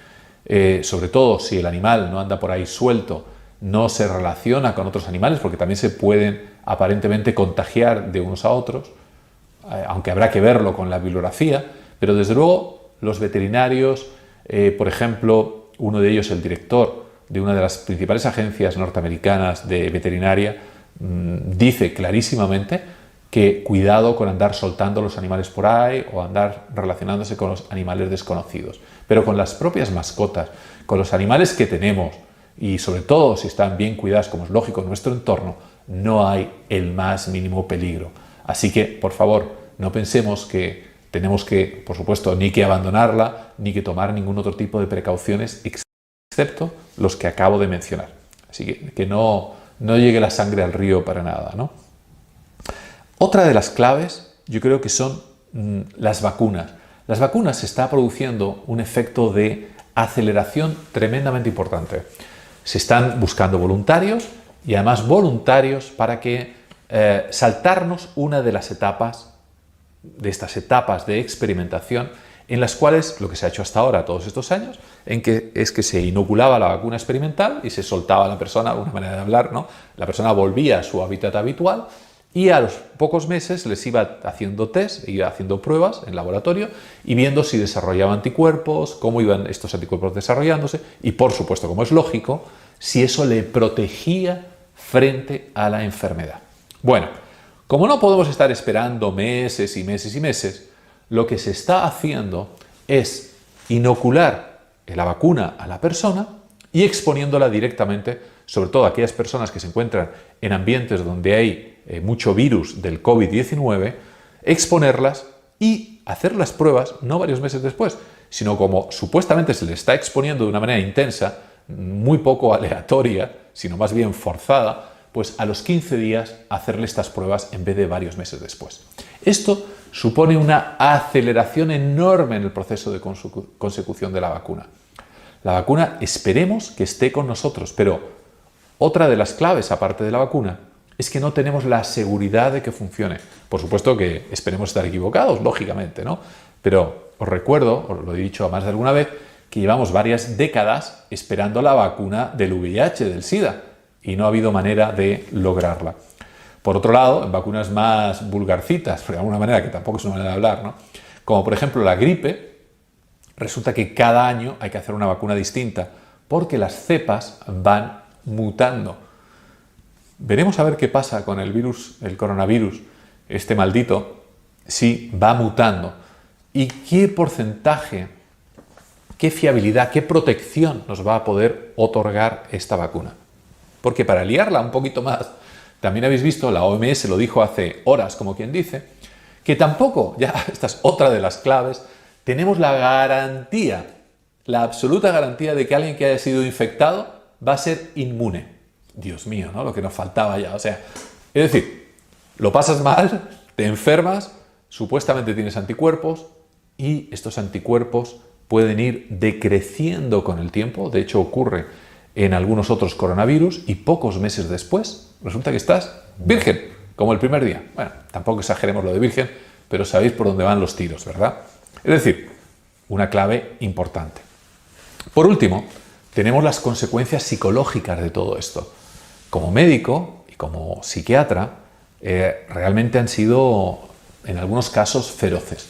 sobre todo si el animal no anda por ahí suelto, no se relaciona con otros animales, porque también se pueden aparentemente contagiar de unos a otros, aunque habrá que verlo con la bibliografía, pero desde luego los veterinarios, por ejemplo, uno de ellos, el director de una de las principales agencias norteamericanas de veterinaria, dice clarísimamente que cuidado con andar soltando los animales por ahí o andar relacionándose con los animales desconocidos. Pero con las propias mascotas, con los animales que tenemos y sobre todo si están bien cuidados, como es lógico en nuestro entorno, no hay el más mínimo peligro. Así que, por favor, no pensemos que tenemos que, por supuesto, ni que abandonarla, ni que tomar ningún otro tipo de precauciones, excepto los que acabo de mencionar. Así que no llegue la sangre al río para nada, ¿no? Otra de las claves, yo creo que son las vacunas. Las vacunas se está produciendo un efecto de aceleración tremendamente importante. Se están buscando voluntarios y además voluntarios para que saltarnos una de las etapas, de estas etapas de experimentación en las cuales lo que se ha hecho hasta ahora, todos estos años, es que se inoculaba la vacuna experimental y se soltaba a la persona, una manera de hablar, ¿no? La persona volvía a su hábitat habitual y a los pocos meses les iba haciendo test, iba haciendo pruebas en laboratorio y viendo si desarrollaba anticuerpos, cómo iban estos anticuerpos desarrollándose y, por supuesto, como es lógico, si eso le protegía frente a la enfermedad. Bueno, como no podemos estar esperando meses y meses y meses, lo que se está haciendo es inocular la vacuna a la persona y exponiéndola directamente, sobre todo a aquellas personas que se encuentran en ambientes donde hay mucho virus del COVID-19, exponerlas y hacer las pruebas no varios meses después, sino como supuestamente se le está exponiendo de una manera intensa, muy poco aleatoria, sino más bien forzada, pues a los 15 días hacerle estas pruebas en vez de varios meses después. Esto supone una aceleración enorme en el proceso de consecución de la vacuna. La vacuna esperemos que esté con nosotros, pero otra de las claves, aparte de la vacuna, es que no tenemos la seguridad de que funcione. Por supuesto que esperemos estar equivocados, lógicamente, ¿no? Pero os recuerdo, os lo he dicho más de alguna vez, que llevamos varias décadas esperando la vacuna del VIH, del SIDA, y no ha habido manera de lograrla. Por otro lado, en vacunas más vulgarcitas, de alguna manera, que tampoco es una manera de hablar, ¿no? Como por ejemplo la gripe, resulta que cada año hay que hacer una vacuna distinta, porque las cepas van mutando. Veremos a ver qué pasa con el virus, el coronavirus, este maldito, si va mutando. Y qué porcentaje, qué fiabilidad, qué protección nos va a poder otorgar esta vacuna. Porque para liarla un poquito más, también habéis visto, la OMS lo dijo hace horas, como quien dice, que tampoco, ya esta es otra de las claves, tenemos la garantía, la absoluta garantía de que alguien que haya sido infectado va a ser inmune. Dios mío, ¿no? Lo que nos faltaba ya. O sea, es decir, lo pasas mal, te enfermas, supuestamente tienes anticuerpos y estos anticuerpos pueden ir decreciendo con el tiempo. De hecho, ocurre en algunos otros coronavirus y pocos meses después resulta que estás virgen, como el primer día. Bueno, tampoco exageremos lo de virgen, pero sabéis por dónde van los tiros, ¿verdad? Es decir, una clave importante. Por último, tenemos las consecuencias psicológicas de todo esto. Como médico y como psiquiatra, realmente han sido, en algunos casos, feroces.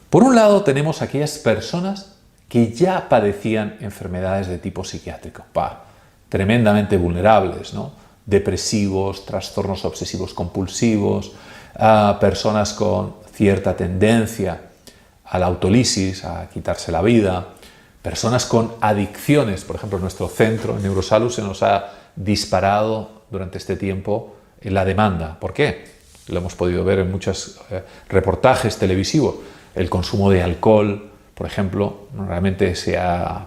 Por un lado, tenemos aquellas personas que ya padecían enfermedades de tipo psiquiátrico, tremendamente vulnerables, ¿no? Depresivos, trastornos obsesivos compulsivos, personas con cierta tendencia a la autolisis, a quitarse la vida, personas con adicciones. Por ejemplo, en nuestro centro, en Neurosalud, se nos ha disparado durante este tiempo la demanda. ¿Por qué? Lo hemos podido ver en muchos reportajes televisivos. El consumo de alcohol, por ejemplo, realmente se ha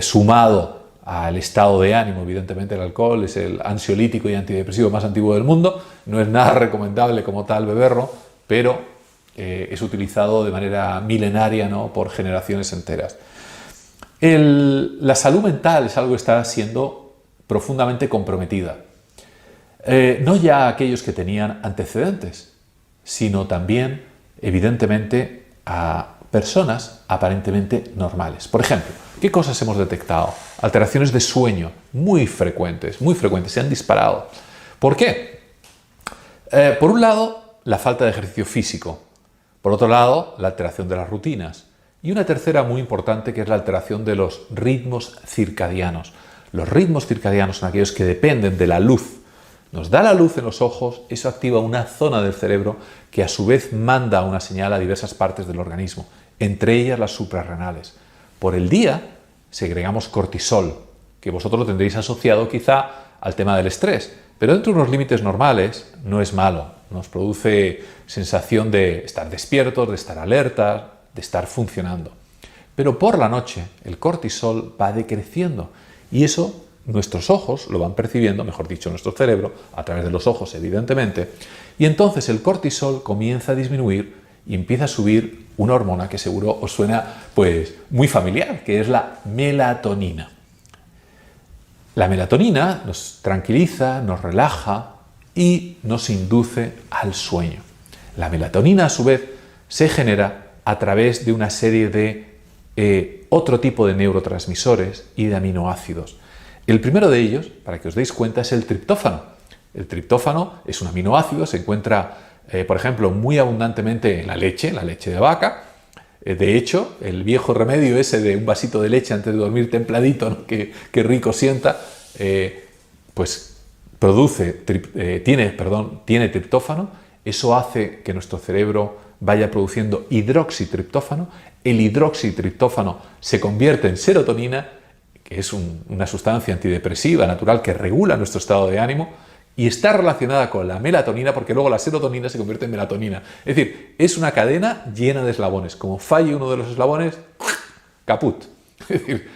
sumado al estado de ánimo. Evidentemente el alcohol es el ansiolítico y antidepresivo más antiguo del mundo. No es nada recomendable como tal beberlo, pero es utilizado de manera milenaria, ¿no?, por generaciones enteras. La salud mental es algo que está siendo profundamente comprometida. No ya a aquellos que tenían antecedentes, sino también, evidentemente, a personas aparentemente normales. Por ejemplo, ¿qué cosas hemos detectado? Alteraciones de sueño muy frecuentes, se han disparado. ¿Por qué? Por un lado, la falta de ejercicio físico. Por otro lado, la alteración de las rutinas. Y una tercera muy importante, que es la alteración de los ritmos circadianos. Los ritmos circadianos son aquellos que dependen de la luz. Nos da la luz en los ojos, eso activa una zona del cerebro que a su vez manda una señal a diversas partes del organismo, entre ellas las suprarrenales. Por el día segregamos cortisol, que vosotros lo tendréis asociado quizá al tema del estrés, pero dentro de unos límites normales no es malo. Nos produce sensación de estar despiertos, de estar alertas, de estar funcionando. Pero por la noche el cortisol va decreciendo y eso nuestros ojos lo van percibiendo, mejor dicho, nuestro cerebro, a través de los ojos, evidentemente, y entonces el cortisol comienza a disminuir y empieza a subir una hormona que seguro os suena pues muy familiar, que es la melatonina. La melatonina nos tranquiliza, nos relaja y nos induce al sueño. La melatonina, a su vez, se genera a través de una serie de otro tipo de neurotransmisores y de aminoácidos. El primero de ellos, para que os deis cuenta, es el triptófano. El triptófano es un aminoácido, se encuentra, por ejemplo, muy abundantemente en la leche de vaca. De hecho, el viejo remedio ese de un vasito de leche antes de dormir templadito, ¿no?, que rico sienta, pues tiene triptófano. Eso hace que nuestro cerebro vaya produciendo hidroxitriptófano. El hidroxitriptófano se convierte en serotonina, que es una sustancia antidepresiva natural que regula nuestro estado de ánimo y está relacionada con la melatonina, porque luego la serotonina se convierte en melatonina. Es decir, es una cadena llena de eslabones. Como falle uno de los eslabones, caput. Es decir,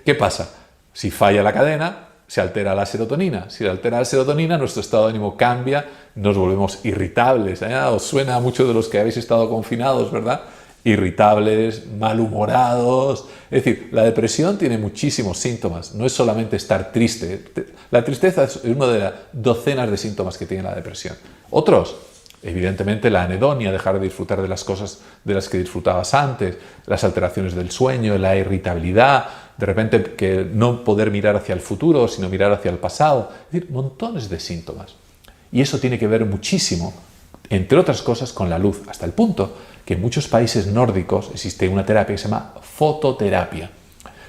¿qué pasa? Si falla la cadena, se altera la serotonina. Si se altera la serotonina, nuestro estado de ánimo cambia, nos volvemos irritables. Os suena a muchos de los que habéis estado confinados, ¿verdad? Irritables, malhumorados. Es decir, la depresión tiene muchísimos síntomas, no es solamente estar triste. La tristeza es uno de las docenas de síntomas que tiene la depresión. Otros, evidentemente, la anedonia, dejar de disfrutar de las cosas de las que disfrutabas antes, las alteraciones del sueño, la irritabilidad, de repente que no poder mirar hacia el futuro, sino mirar hacia el pasado. Es decir, montones de síntomas. Y eso tiene que ver muchísimo, entre otras cosas, con la luz, hasta el punto que en muchos países nórdicos existe una terapia que se llama fototerapia.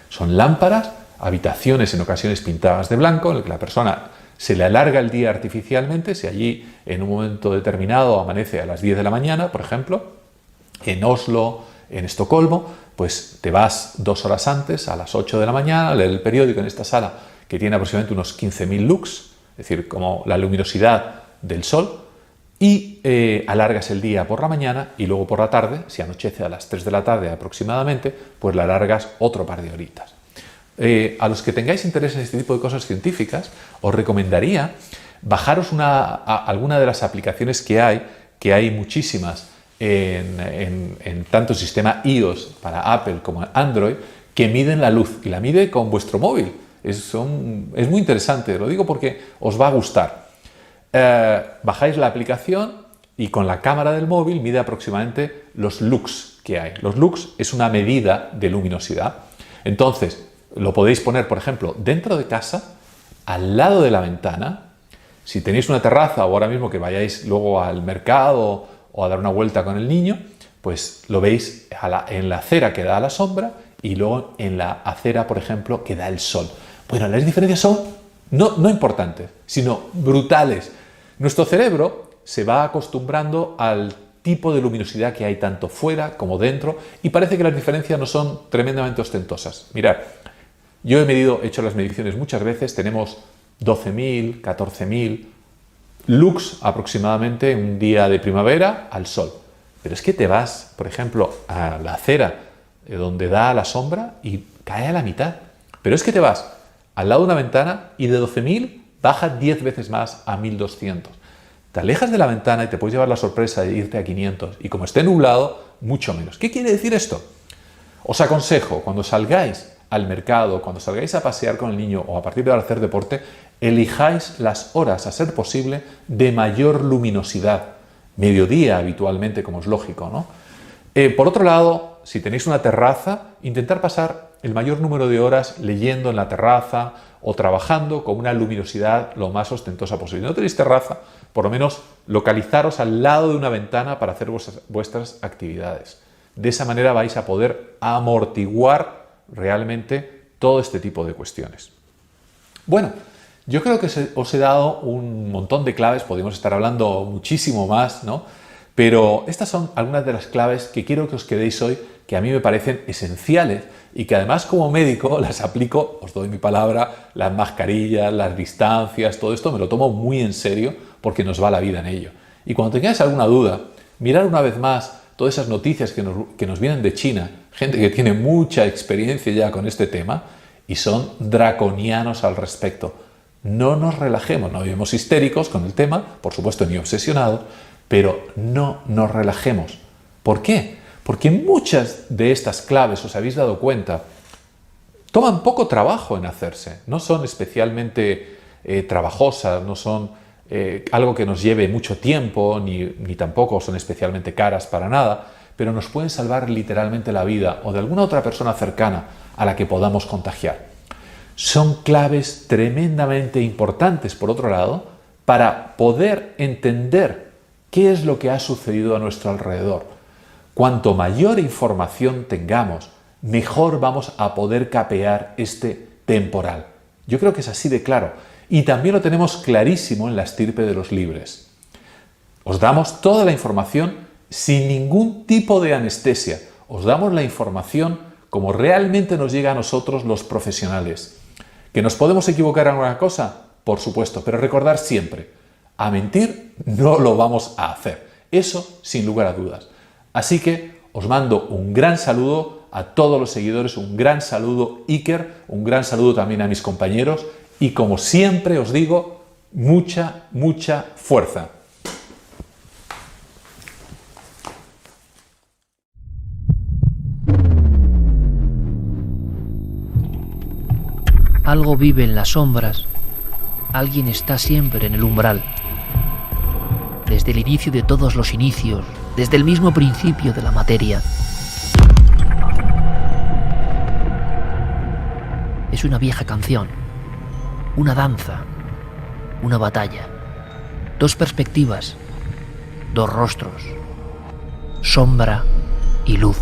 Son lámparas, habitaciones en ocasiones pintadas de blanco, en las que la persona Se le alarga el día artificialmente, si allí en un momento determinado amanece a las 10 de la mañana, por ejemplo, en Oslo, en Estocolmo, pues te vas 2 horas antes, a las 8 de la mañana, a leer el periódico en esta sala que tiene aproximadamente unos 15.000 lux, es decir, como la luminosidad del sol, y alargas el día por la mañana y luego por la tarde, si anochece a las 3 de la tarde aproximadamente, pues la alargas otro par de horitas. A los que tengáis interés en este tipo de cosas científicas, os recomendaría bajaros alguna de las aplicaciones que hay muchísimas en tanto el sistema iOS para Apple como Android, que miden la luz y la mide con vuestro móvil. Es muy interesante, lo digo porque os va a gustar. Bajáis la aplicación y con la cámara del móvil mide aproximadamente los lux que hay. Los lux es una medida de luminosidad. Entonces, lo podéis poner, por ejemplo, dentro de casa, al lado de la ventana. Si tenéis una terraza o ahora mismo que vayáis luego al mercado o a dar una vuelta con el niño, pues lo veis en la acera que da a la sombra y luego en la acera, por ejemplo, que da el sol. Bueno, las diferencias son no importantes, sino brutales. Nuestro cerebro se va acostumbrando al tipo de luminosidad que hay tanto fuera como dentro y parece que las diferencias no son tremendamente ostentosas. Mirad, yo he hecho las mediciones muchas veces, tenemos 12.000, 14.000 lux aproximadamente un día de primavera al sol. Pero es que te vas, por ejemplo, a la acera donde da la sombra y cae a la mitad. Pero es que te vas al lado de una ventana y de 12.000 baja 10 veces más a 1.200. Te alejas de la ventana y te puedes llevar la sorpresa de irte a 500. Y como esté nublado, mucho menos. ¿Qué quiere decir esto? Os aconsejo, cuando salgáis al mercado, cuando salgáis a pasear con el niño o a partir de ahora hacer deporte, elijáis las horas, a ser posible, de mayor luminosidad. Mediodía habitualmente, como es lógico, ¿no? Por otro lado, si tenéis una terraza, intentar pasar el mayor número de horas leyendo en la terraza o trabajando con una luminosidad lo más ostentosa posible. Si no tenéis terraza, por lo menos localizaros al lado de una ventana para hacer vuestras actividades. De esa manera vais a poder amortiguar realmente todo este tipo de cuestiones. Bueno, yo creo que os he dado un montón de claves, podemos estar hablando muchísimo más, ¿no? Pero estas son algunas de las claves que quiero que os quedéis hoy, que a mí me parecen esenciales y que además como médico las aplico, os doy mi palabra, las mascarillas, las distancias, todo esto me lo tomo muy en serio porque nos va la vida en ello. Y cuando tengáis alguna duda, mirad una vez más todas esas noticias que nos vienen de China, gente que tiene mucha experiencia ya con este tema y son draconianos al respecto. No nos relajemos, no vivimos histéricos con el tema, por supuesto ni obsesionados, pero no nos relajemos. ¿Por qué? Porque muchas de estas claves, os habéis dado cuenta, toman poco trabajo en hacerse, no son especialmente trabajosas, no son algo que nos lleve mucho tiempo, ni tampoco son especialmente caras para nada, pero nos pueden salvar literalmente la vida o de alguna otra persona cercana a la que podamos contagiar. Son claves tremendamente importantes, por otro lado, para poder entender qué es lo que ha sucedido a nuestro alrededor. Cuanto mayor información tengamos, mejor vamos a poder capear este temporal. Yo creo que es así de claro. Y también lo tenemos clarísimo en la estirpe de los libres. Os damos toda la información sin ningún tipo de anestesia. Os damos la información como realmente nos llega a nosotros los profesionales. ¿Que nos podemos equivocar en alguna cosa? Por supuesto, pero recordar siempre, a mentir no lo vamos a hacer. Eso sin lugar a dudas. Así que os mando un gran saludo a todos los seguidores, un gran saludo Iker, un gran saludo también a mis compañeros y como siempre os digo, mucha fuerza. Algo vive en las sombras, alguien está siempre en el umbral. Desde el inicio de todos los inicios, desde el mismo principio de la materia. Es una vieja canción, una danza, una batalla, dos perspectivas, dos rostros, sombra y luz.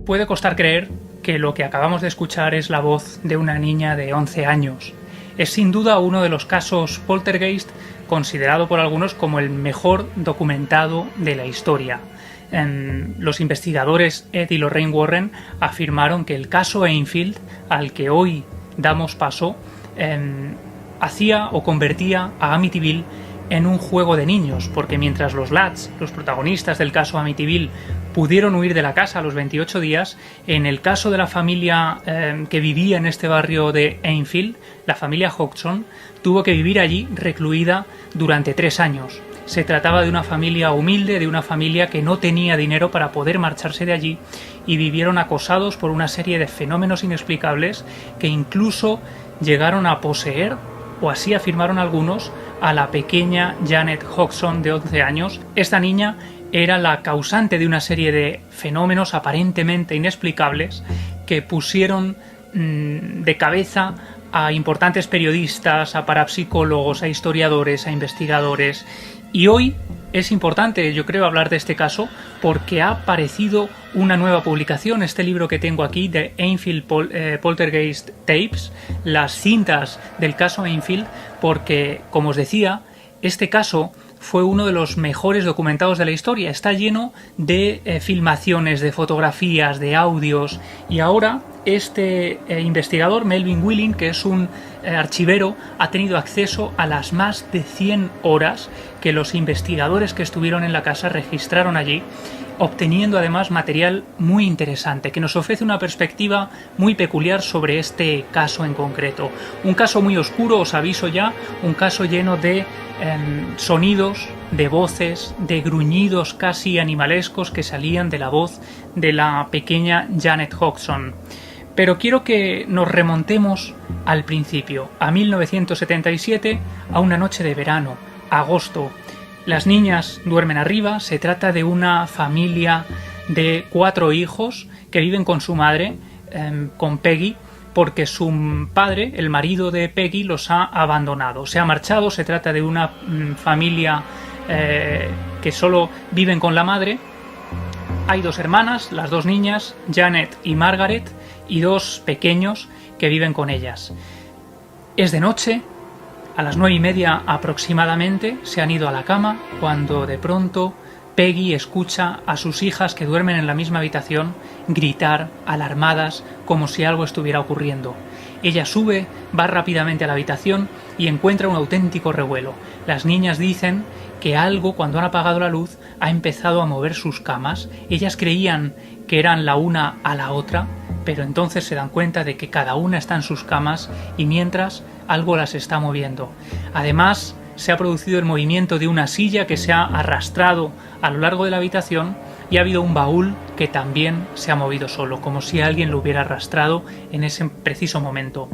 Puede costar creer que lo que acabamos de escuchar es la voz de una niña de 11 años. Es sin duda uno de los casos poltergeist considerado por algunos como el mejor documentado de la historia. Los investigadores Ed y Lorraine Warren afirmaron que el caso Enfield, al que hoy damos paso, hacía o convertía a Amityville en un juego de niños, porque mientras los lads, los protagonistas del caso Amityville, pudieron huir de la casa a los 28 días, en el caso de la familia que vivía en este barrio de Enfield, la familia Hodgson, tuvo que vivir allí recluida durante 3 años. Se trataba de una familia humilde, de una familia que no tenía dinero para poder marcharse de allí, y vivieron acosados por una serie de fenómenos inexplicables que incluso llegaron a poseer, o así afirmaron algunos, a la pequeña Janet Hodgson de 11 años. Esta niña era la causante de una serie de fenómenos aparentemente inexplicables que pusieron de cabeza a importantes periodistas, a parapsicólogos, a historiadores, a investigadores. Y hoy es importante, yo creo, hablar de este caso porque ha aparecido una nueva publicación, este libro que tengo aquí, de Enfield Poltergeist Tapes, las cintas del caso Enfield, porque, como os decía, este caso fue uno de los mejores documentados de la historia. Está lleno de filmaciones, de fotografías, de audios, y ahora este investigador, Melvin Willing, que es un archivero, ha tenido acceso a las más de 100 horas que los investigadores que estuvieron en la casa registraron allí, obteniendo además material muy interesante que nos ofrece una perspectiva muy peculiar sobre este caso en concreto. Un caso muy oscuro, os aviso ya, un caso lleno de sonidos, de voces, de gruñidos casi animalescos que salían de la voz de la pequeña Janet Hodgson. Pero quiero que nos remontemos al principio, a 1977, a una noche de verano, agosto. Las niñas duermen arriba, se trata de una familia de 4 hijos que viven con su madre, con Peggy, porque su padre, el marido de Peggy, los ha abandonado. Se ha marchado, se trata de una familia que solo viven con la madre. Hay 2 hermanas, las 2 niñas, Janet y Margaret, y 2 pequeños que viven con ellas. Es de noche, a las 9:30 aproximadamente, se han ido a la cama cuando de pronto Peggy escucha a sus hijas que duermen en la misma habitación gritar alarmadas como si algo estuviera ocurriendo. Ella sube, va rápidamente a la habitación y encuentra un auténtico revuelo. Las niñas dicen que algo, cuando han apagado la luz, ha empezado a mover sus camas. Ellas creían que eran la una a la otra, pero entonces se dan cuenta de que cada una está en sus camas y mientras algo las está moviendo. Además, se ha producido el movimiento de una silla que se ha arrastrado a lo largo de la habitación y ha habido un baúl que también se ha movido solo, como si alguien lo hubiera arrastrado en ese preciso momento.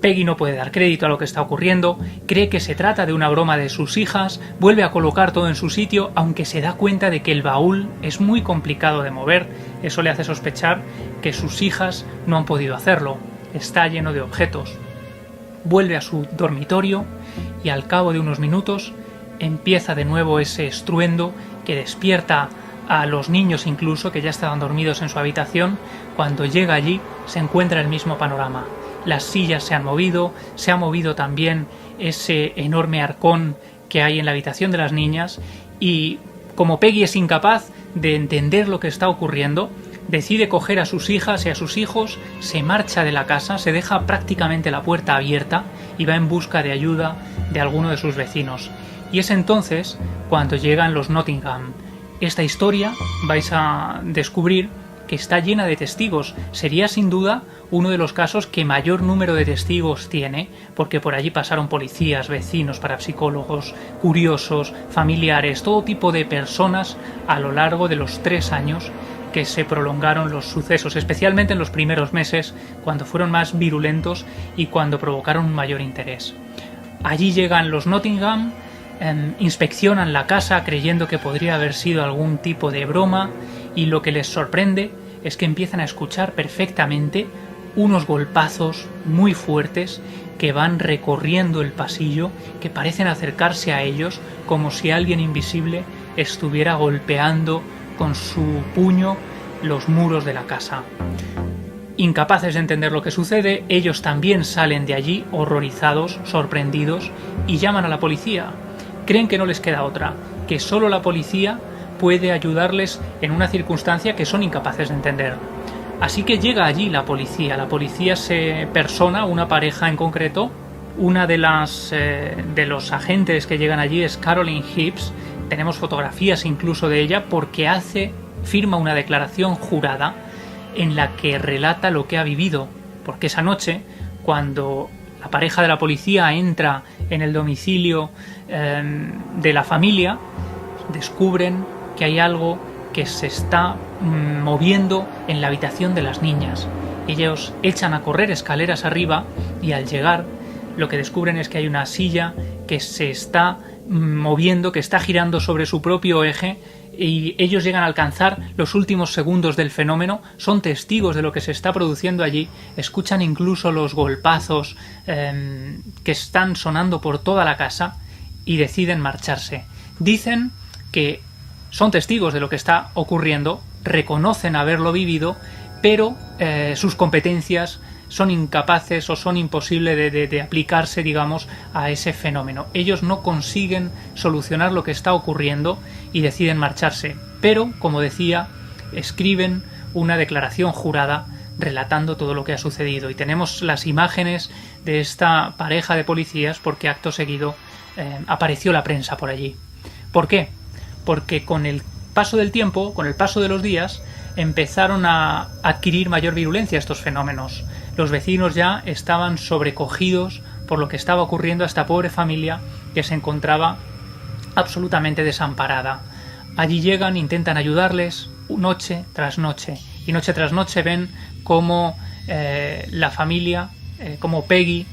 Peggy no puede dar crédito a lo que está ocurriendo, cree que se trata de una broma de sus hijas, vuelve a colocar todo en su sitio, aunque se da cuenta de que el baúl es muy complicado de mover. Eso le hace sospechar que sus hijas no han podido hacerlo. Está lleno de objetos. Vuelve a su dormitorio y al cabo de unos minutos empieza de nuevo ese estruendo que despierta a los niños incluso, que ya estaban dormidos en su habitación. Cuando llega allí se encuentra el mismo panorama. Las sillas se han movido, se ha movido también ese enorme arcón que hay en la habitación de las niñas, y como Peggy es incapaz de entender lo que está ocurriendo, decide coger a sus hijas y a sus hijos, se marcha de la casa, se deja prácticamente la puerta abierta y va en busca de ayuda de alguno de sus vecinos. Y es entonces cuando llegan los Nottingham. Esta historia vais a descubrir que está llena de testigos. Sería sin duda uno de los casos que mayor número de testigos tiene, porque por allí pasaron policías, vecinos, parapsicólogos, curiosos, familiares, todo tipo de personas a lo largo de los 3 años que se prolongaron los sucesos, especialmente en los primeros meses, cuando fueron más virulentos y cuando provocaron un mayor interés. Allí llegan los Nottingham, inspeccionan la casa creyendo que podría haber sido algún tipo de broma, y lo que les sorprende es que empiezan a escuchar perfectamente unos golpazos muy fuertes que van recorriendo el pasillo, que parecen acercarse a ellos como si alguien invisible estuviera golpeando con su puño los muros de la casa. Incapaces de entender lo que sucede, ellos también salen de allí horrorizados, sorprendidos, y llaman a la policía. Creen que no les queda otra, que solo la policía puede ayudarles en una circunstancia que son incapaces de entender. Así que llega allí la policía se persona, una pareja en concreto. Una de los agentes que llegan allí es Caroline Hibbs. Tenemos fotografías incluso de ella, porque firma una declaración jurada en la que relata lo que ha vivido, porque esa noche, cuando la pareja de la policía entra en el domicilio de la familia, descubren que hay algo que se está moviendo en la habitación de las niñas. Ellos echan a correr escaleras arriba y al llegar lo que descubren es que hay una silla que se está moviendo, que está girando sobre su propio eje, y ellos llegan a alcanzar los últimos segundos del fenómeno, son testigos de lo que se está produciendo allí, escuchan incluso los golpazos que están sonando por toda la casa y deciden marcharse. Dicen que son testigos de lo que está ocurriendo, reconocen haberlo vivido, pero sus competencias son incapaces o son imposibles de aplicarse, digamos, a ese fenómeno. Ellos no consiguen solucionar lo que está ocurriendo y deciden marcharse. Pero, como decía, escriben una declaración jurada relatando todo lo que ha sucedido. Y tenemos las imágenes de esta pareja de policías porque acto seguido apareció la prensa por allí. ¿Por qué? Porque con el paso del tiempo, con el paso de los días, empezaron a adquirir mayor virulencia estos fenómenos. Los vecinos ya estaban sobrecogidos por lo que estaba ocurriendo a esta pobre familia que se encontraba absolutamente desamparada. Allí llegan, intentan ayudarles noche tras noche, y noche tras noche ven cómo la familia, como Peggy,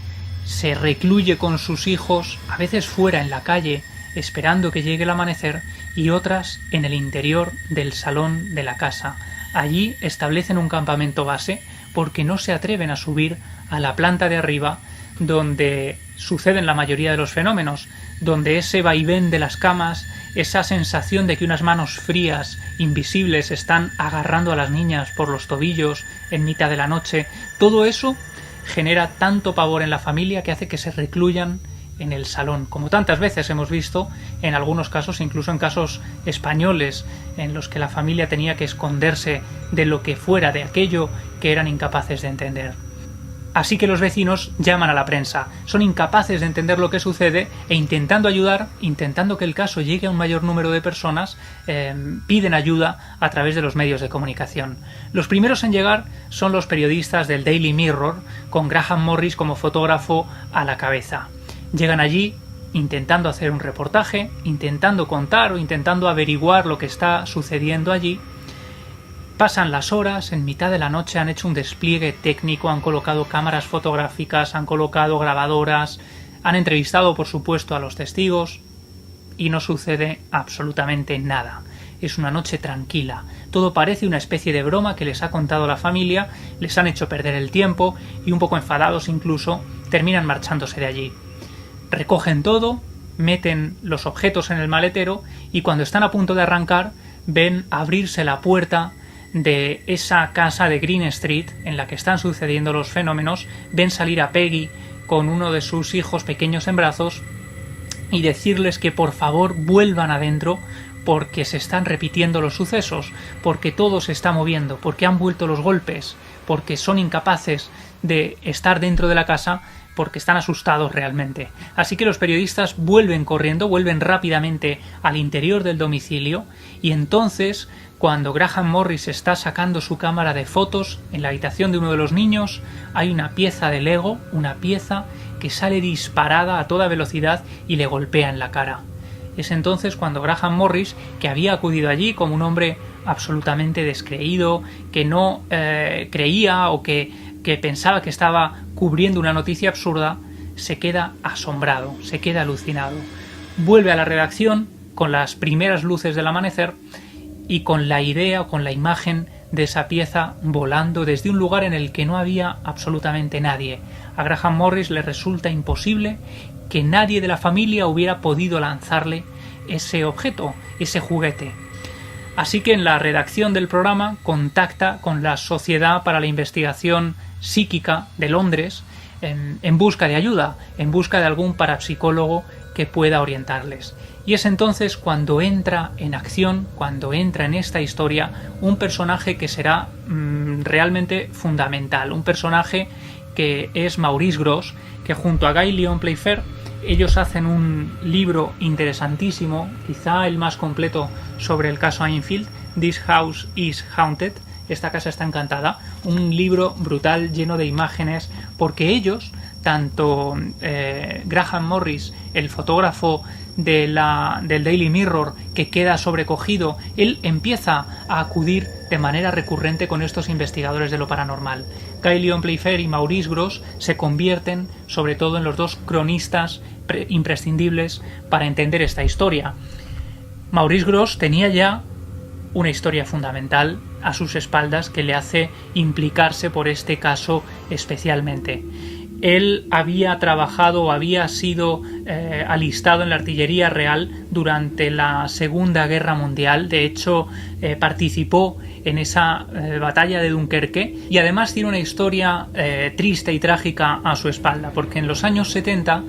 se recluye con sus hijos, a veces fuera en la calle, esperando que llegue el amanecer, y otras en el interior del salón de la casa. Allí establecen un campamento base porque no se atreven a subir a la planta de arriba, donde suceden la mayoría de los fenómenos, donde ese vaivén de las camas, esa sensación de que unas manos frías, invisibles, están agarrando a las niñas por los tobillos en mitad de la noche, todo eso genera tanto pavor en la familia que hace que se recluyan en el salón, como tantas veces hemos visto en algunos casos, incluso en casos españoles, en los que la familia tenía que esconderse de lo que fuera, de aquello que eran incapaces de entender. Así que los vecinos llaman a la prensa, son incapaces de entender lo que sucede e intentando ayudar, intentando que el caso llegue a un mayor número de personas, piden ayuda a través de los medios de comunicación. Los primeros en llegar son los periodistas del Daily Mirror, con Graham Morris como fotógrafo a la cabeza. Llegan allí intentando hacer un reportaje, intentando contar o intentando averiguar lo que está sucediendo allí. Pasan las horas, en mitad de la noche han hecho un despliegue técnico, han colocado cámaras fotográficas, han colocado grabadoras, han entrevistado por supuesto a los testigos y no sucede absolutamente nada. Es una noche tranquila, todo parece una especie de broma que les ha contado la familia, les han hecho perder el tiempo y un poco enfadados incluso, terminan marchándose de allí. Recogen todo, meten los objetos en el maletero y cuando están a punto de arrancar ven abrirse la puerta de esa casa de Green Street en la que están sucediendo los fenómenos, ven salir a Peggy con uno de sus hijos pequeños en brazos y decirles que por favor vuelvan adentro porque se están repitiendo los sucesos, porque todo se está moviendo, porque han vuelto los golpes, porque son incapaces de estar dentro de la casa porque están asustados realmente. Así que los periodistas vuelven corriendo, vuelven rápidamente al interior del domicilio, y entonces, cuando Graham Morris está sacando su cámara de fotos en la habitación de uno de los niños, hay una pieza de Lego, una pieza que sale disparada a toda velocidad y le golpea en la cara. Es entonces cuando Graham Morris, que había acudido allí como un hombre absolutamente descreído, que no creía o que pensaba que estaba cubriendo una noticia absurda, se queda asombrado, se queda alucinado. Vuelve a la redacción con las primeras luces del amanecer y con la idea o con la imagen de esa pieza volando desde un lugar en el que no había absolutamente nadie. A Graham Morris le resulta imposible que nadie de la familia hubiera podido lanzarle ese objeto, ese juguete. Así que en la redacción del programa contacta con la Sociedad para la Investigación Psíquica de Londres en busca de ayuda, en busca de algún parapsicólogo que pueda orientarles. Y es entonces cuando entra en acción, cuando entra en esta historia, un personaje que será realmente fundamental, un personaje que es Maurice Grosse, que junto a Guy Lyon Playfair ellos hacen un libro interesantísimo, quizá el más completo sobre el caso Enfield, This House is Haunted, esta casa está encantada, un libro brutal lleno de imágenes, porque ellos, tanto Graham Morris, el fotógrafo del Daily Mirror, que queda sobrecogido, él empieza a acudir de manera recurrente con estos investigadores de lo paranormal. Guy Lyon Playfair y Maurice Grosse se convierten sobre todo en los dos cronistas imprescindibles para entender esta historia. Maurice Grosse tenía ya una historia fundamental a sus espaldas que le hace implicarse por este caso especialmente. Él había trabajado o había sido alistado en la artillería real durante la Segunda Guerra Mundial. De hecho, participó en esa batalla de Dunkerque, y además tiene una historia triste y trágica a su espalda, porque en los años 70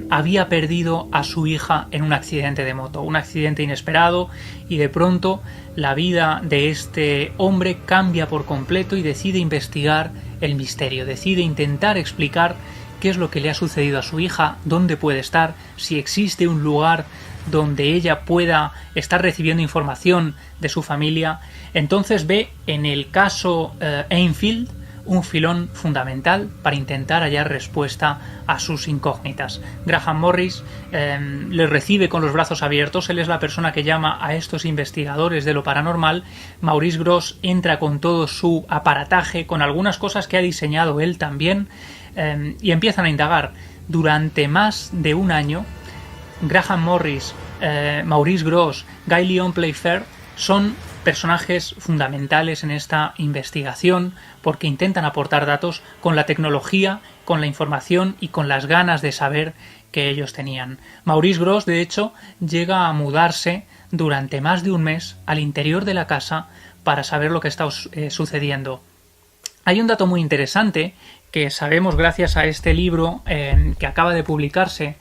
había perdido a su hija en un accidente de moto, un accidente inesperado, y de pronto la vida de este hombre cambia por completo y decide investigar el misterio, decide intentar explicar qué es lo que le ha sucedido a su hija, dónde puede estar, si existe un lugar donde ella pueda estar recibiendo información de su familia. Entonces ve en el caso Enfield un filón fundamental para intentar hallar respuesta a sus incógnitas. Graham Morris le recibe con los brazos abiertos. Él es la persona que llama a estos investigadores de lo paranormal. Maurice Grosse entra con todo su aparataje, con algunas cosas que ha diseñado él también, y empiezan a indagar. Durante más de un año, Graham Morris, Maurice Grosse, Guy Lyon Playfair son personajes fundamentales en esta investigación, porque intentan aportar datos con la tecnología, con la información y con las ganas de saber que ellos tenían. Maurice Grosse, de hecho, llega a mudarse durante más de un mes al interior de la casa para saber lo que está sucediendo. Hay un dato muy interesante que sabemos gracias a este libro que acaba de publicarse,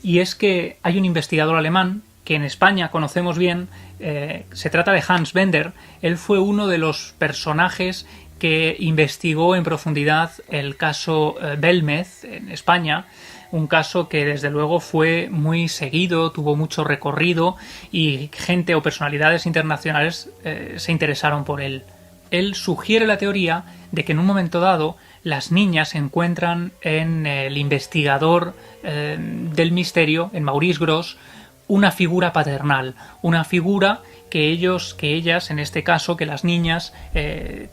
y es que hay un investigador alemán que en España conocemos bien. Se trata de Hans Bender. Él fue uno de los personajes que investigó en profundidad el caso Belmez en España, un caso que desde luego fue muy seguido, tuvo mucho recorrido, y gente o personalidades internacionales se interesaron por él. Él sugiere la teoría de que en un momento dado las niñas encuentran en el investigador del misterio, en Maurice Grosse, una figura paternal, una figura que ellas, en este caso, que las niñas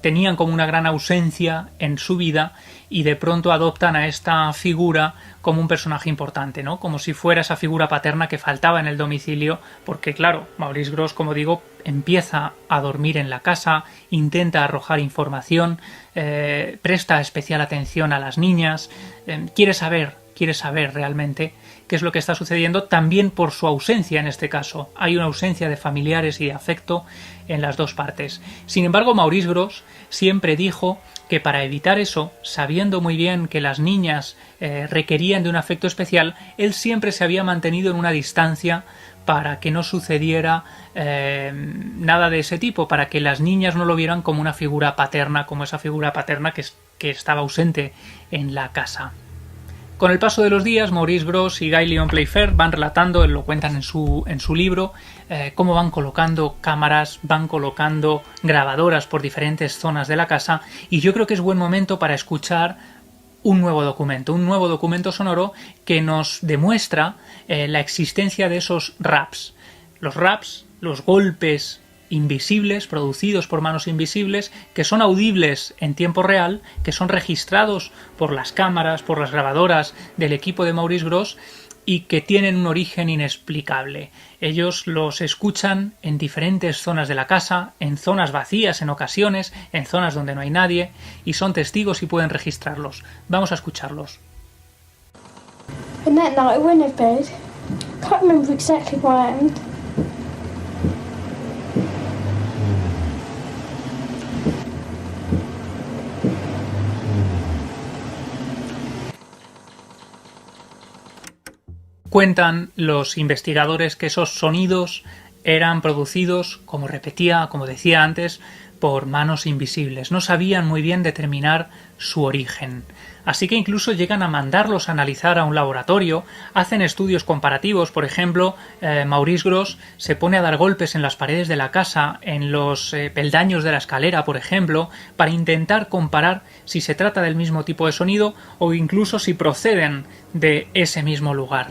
tenían como una gran ausencia en su vida, y de pronto adoptan a esta figura como un personaje importante, ¿no? Como si fuera esa figura paterna que faltaba en el domicilio, porque claro, Maurice Grosse, como digo, empieza a dormir en la casa, intenta arrojar información, presta especial atención a las niñas, quiere saber realmente qué es lo que está sucediendo, también por su ausencia en este caso. Hay una ausencia de familiares y de afecto en las dos partes. Sin embargo, Maurice Grosse siempre dijo que para evitar eso, sabiendo muy bien que las niñas requerían de un afecto especial, él siempre se había mantenido en una distancia para que no sucediera nada de ese tipo, para que las niñas no lo vieran como una figura paterna, como esa figura paterna que estaba ausente en la casa. Con el paso de los días, Maurice Grosse y Guy Lyon Playfair van relatando, lo cuentan en su libro, cómo van colocando cámaras, van colocando grabadoras por diferentes zonas de la casa, y yo creo que es buen momento para escuchar un nuevo documento sonoro que nos demuestra la existencia de esos raps. Los raps, los golpes invisibles, producidos por manos invisibles, que son audibles en tiempo real, que son registrados por las cámaras, por las grabadoras del equipo de Maurice Grosse y que tienen un origen inexplicable. Ellos los escuchan en diferentes zonas de la casa, en zonas vacías en ocasiones, en zonas donde no hay nadie, y son testigos y pueden registrarlos. Vamos a escucharlos. And that night I went to bed. Can't remember exactly what happened. Cuentan los investigadores que esos sonidos eran producidos, como decía antes, por manos invisibles. No sabían muy bien determinar su origen. Así que incluso llegan a mandarlos a analizar a un laboratorio, hacen estudios comparativos. Por ejemplo, Maurice Grosse se pone a dar golpes en las paredes de la casa, en los peldaños de la escalera, por ejemplo, para intentar comparar si se trata del mismo tipo de sonido o incluso si proceden de ese mismo lugar.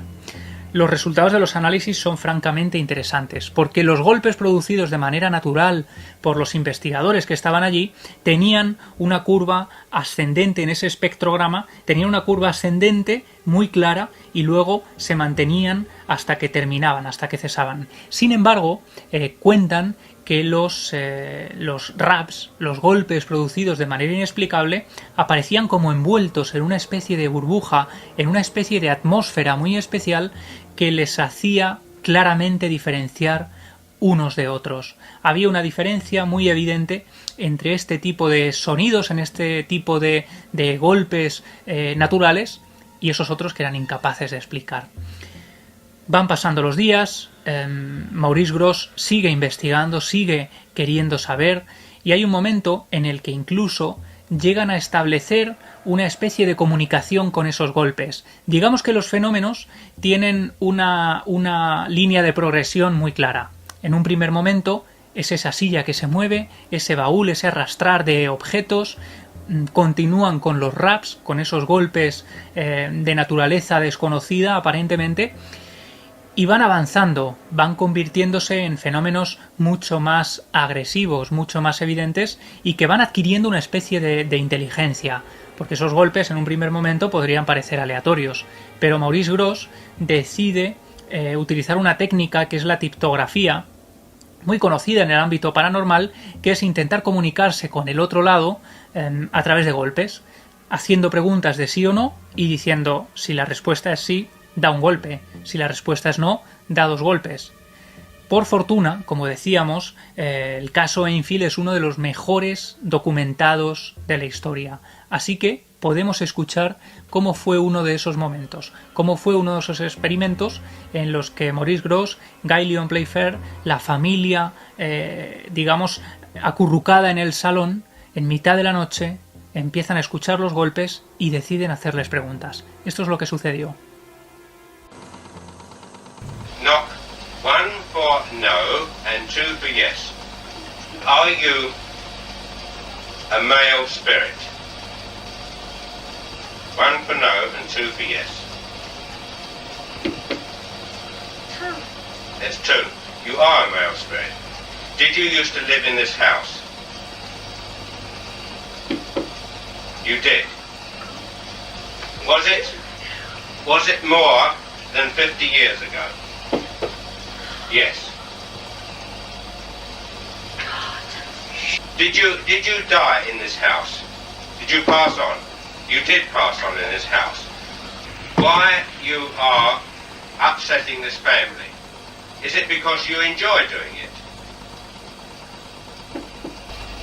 Los resultados de los análisis son francamente interesantes, porque los golpes producidos de manera natural por los investigadores que estaban allí tenían una curva ascendente en ese espectrograma, tenían una curva ascendente muy clara y luego se mantenían hasta que terminaban, hasta que cesaban. Sin embargo, cuentan que los raps, los golpes producidos de manera inexplicable, aparecían como envueltos en una especie de burbuja, en una especie de atmósfera muy especial que les hacía claramente diferenciar unos de otros. Había una diferencia muy evidente entre este tipo de sonidos, en este tipo de golpes naturales, y esos otros que eran incapaces de explicar. Van pasando los días, Maurice Grosse sigue investigando, sigue queriendo saber, y hay un momento en el que incluso llegan a establecer una especie de comunicación con esos golpes. Digamos que los fenómenos tienen una línea de progresión muy clara. En un primer momento es esa silla que se mueve, ese baúl, ese arrastrar de objetos. Continúan con los raps, con esos golpes de naturaleza desconocida aparentemente, y van avanzando, van convirtiéndose en fenómenos mucho más agresivos, mucho más evidentes, y que van adquiriendo una especie de inteligencia, porque esos golpes en un primer momento podrían parecer aleatorios, pero Maurice Grosse decide utilizar una técnica que es la tiptografía, muy conocida en el ámbito paranormal, que es intentar comunicarse con el otro lado a través de golpes, haciendo preguntas de sí o no y diciendo si la respuesta es sí, da un golpe, si la respuesta es no, da 2 golpes. Por fortuna, como decíamos, el caso Enfield es uno de los mejores documentados de la historia, así que podemos escuchar cómo fue uno de esos momentos, cómo fue uno de esos experimentos en los que Maurice Grosse, Guy Lyon Playfair, la familia, acurrucada en el salón, en mitad de la noche, empiezan a escuchar los golpes y deciden hacerles preguntas. Esto es lo que sucedió. Knock 1 for no and 2 for yes. Are you a male spirit? 1 for no and 2 for yes. There's 2. You are a male spirit. Did you used to live in this house? You did. Was it more than 50 years ago? Yes. Did you die in this house? Did you pass on? You did pass on in this house. Why you are upsetting this family? Is it because you enjoy doing it?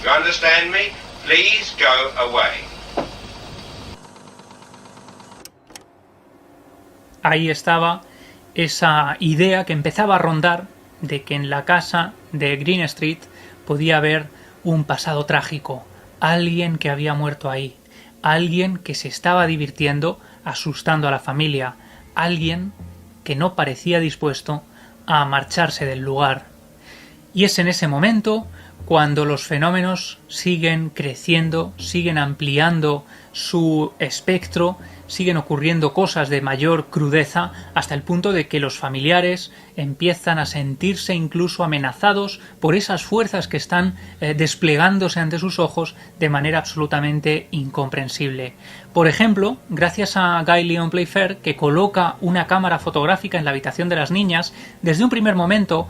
You understand me? Please go away. Ahí estaba esa idea que empezaba a rondar de que en la casa de Green Street podía haber un pasado trágico, alguien que había muerto ahí, alguien que se estaba divirtiendo asustando a la familia, alguien que no parecía dispuesto a marcharse del lugar. Y es en ese momento cuando los fenómenos siguen creciendo, siguen ampliando su espectro, siguen ocurriendo cosas de mayor crudeza hasta el punto de que los familiares empiezan a sentirse incluso amenazados por esas fuerzas que están desplegándose ante sus ojos de manera absolutamente incomprensible. Por ejemplo, gracias a Guy Lyon Playfair, que coloca una cámara fotográfica en la habitación de las niñas, desde un primer momento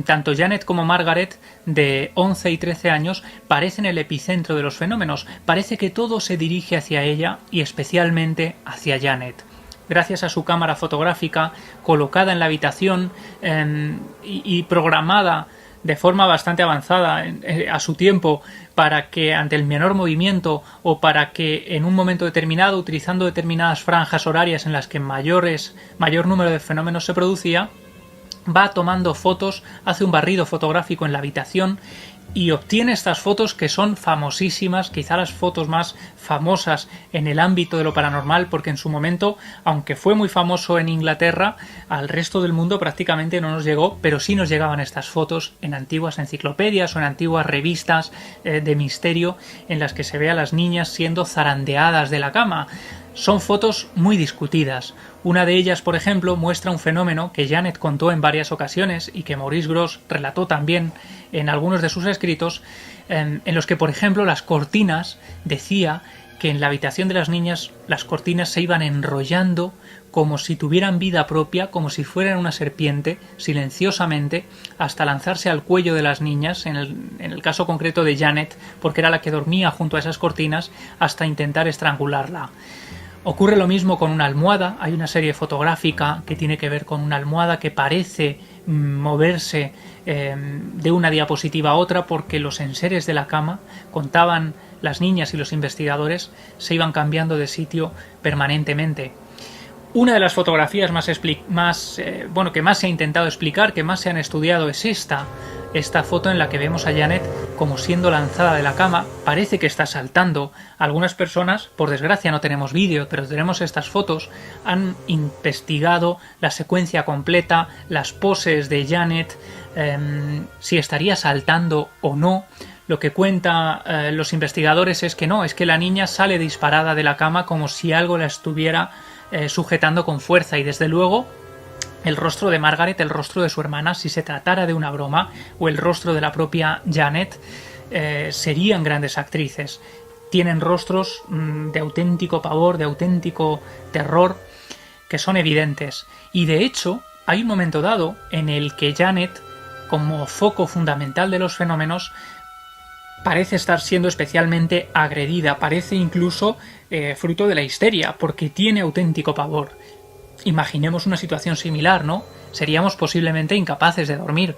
tanto Janet como Margaret, de 11 y 13 años, parecen el epicentro de los fenómenos. Parece que todo se dirige hacia ella y especialmente hacia Janet. Gracias a su cámara fotográfica colocada en la habitación y programada de forma bastante avanzada a su tiempo para que ante el menor movimiento o para que en un momento determinado, utilizando determinadas franjas horarias en las que mayor número de fenómenos se producía, va tomando fotos, hace un barrido fotográfico en la habitación y obtiene estas fotos que son famosísimas, quizá las fotos más famosas en el ámbito de lo paranormal, porque en su momento, aunque fue muy famoso en Inglaterra, al resto del mundo prácticamente no nos llegó, pero sí nos llegaban estas fotos en antiguas enciclopedias o en antiguas revistas de misterio en las que se ve a las niñas siendo zarandeadas de la cama. Son fotos muy discutidas. Una de ellas, por ejemplo, muestra un fenómeno que Janet contó en varias ocasiones y que Maurice Grosse relató también en algunos de sus escritos, en los que, por ejemplo, las cortinas, decía que en la habitación de las niñas las cortinas se iban enrollando como si tuvieran vida propia, como si fueran una serpiente, silenciosamente, hasta lanzarse al cuello de las niñas, en el caso concreto de Janet, porque era la que dormía junto a esas cortinas, hasta intentar estrangularla. Ocurre lo mismo con una almohada. Hay una serie fotográfica que tiene que ver con una almohada que parece moverse de una diapositiva a otra porque los enseres de la cama, contaban las niñas y los investigadores, se iban cambiando de sitio permanentemente. Una de las fotografías que más se ha intentado explicar, que más se han estudiado, es esta foto en la que vemos a Janet como siendo lanzada de la cama. Parece que está saltando. Algunas personas, por desgracia no tenemos vídeo, pero tenemos estas fotos, han investigado la secuencia completa, las poses de Janet, si estaría saltando o no. Lo que cuentan los investigadores es que no, es que la niña sale disparada de la cama como si algo la estuviera sujetando con fuerza, y desde luego el rostro de Margaret, el rostro de su hermana, si se tratara de una broma, o el rostro de la propia Janet, serían grandes actrices. Tienen rostros de auténtico pavor, de auténtico terror, que son evidentes. Y de hecho, hay un momento dado en el que Janet, como foco fundamental de los fenómenos, parece estar siendo especialmente agredida, parece incluso fruto de la histeria, porque tiene auténtico pavor. Imaginemos una situación similar, ¿no? Seríamos posiblemente incapaces de dormir.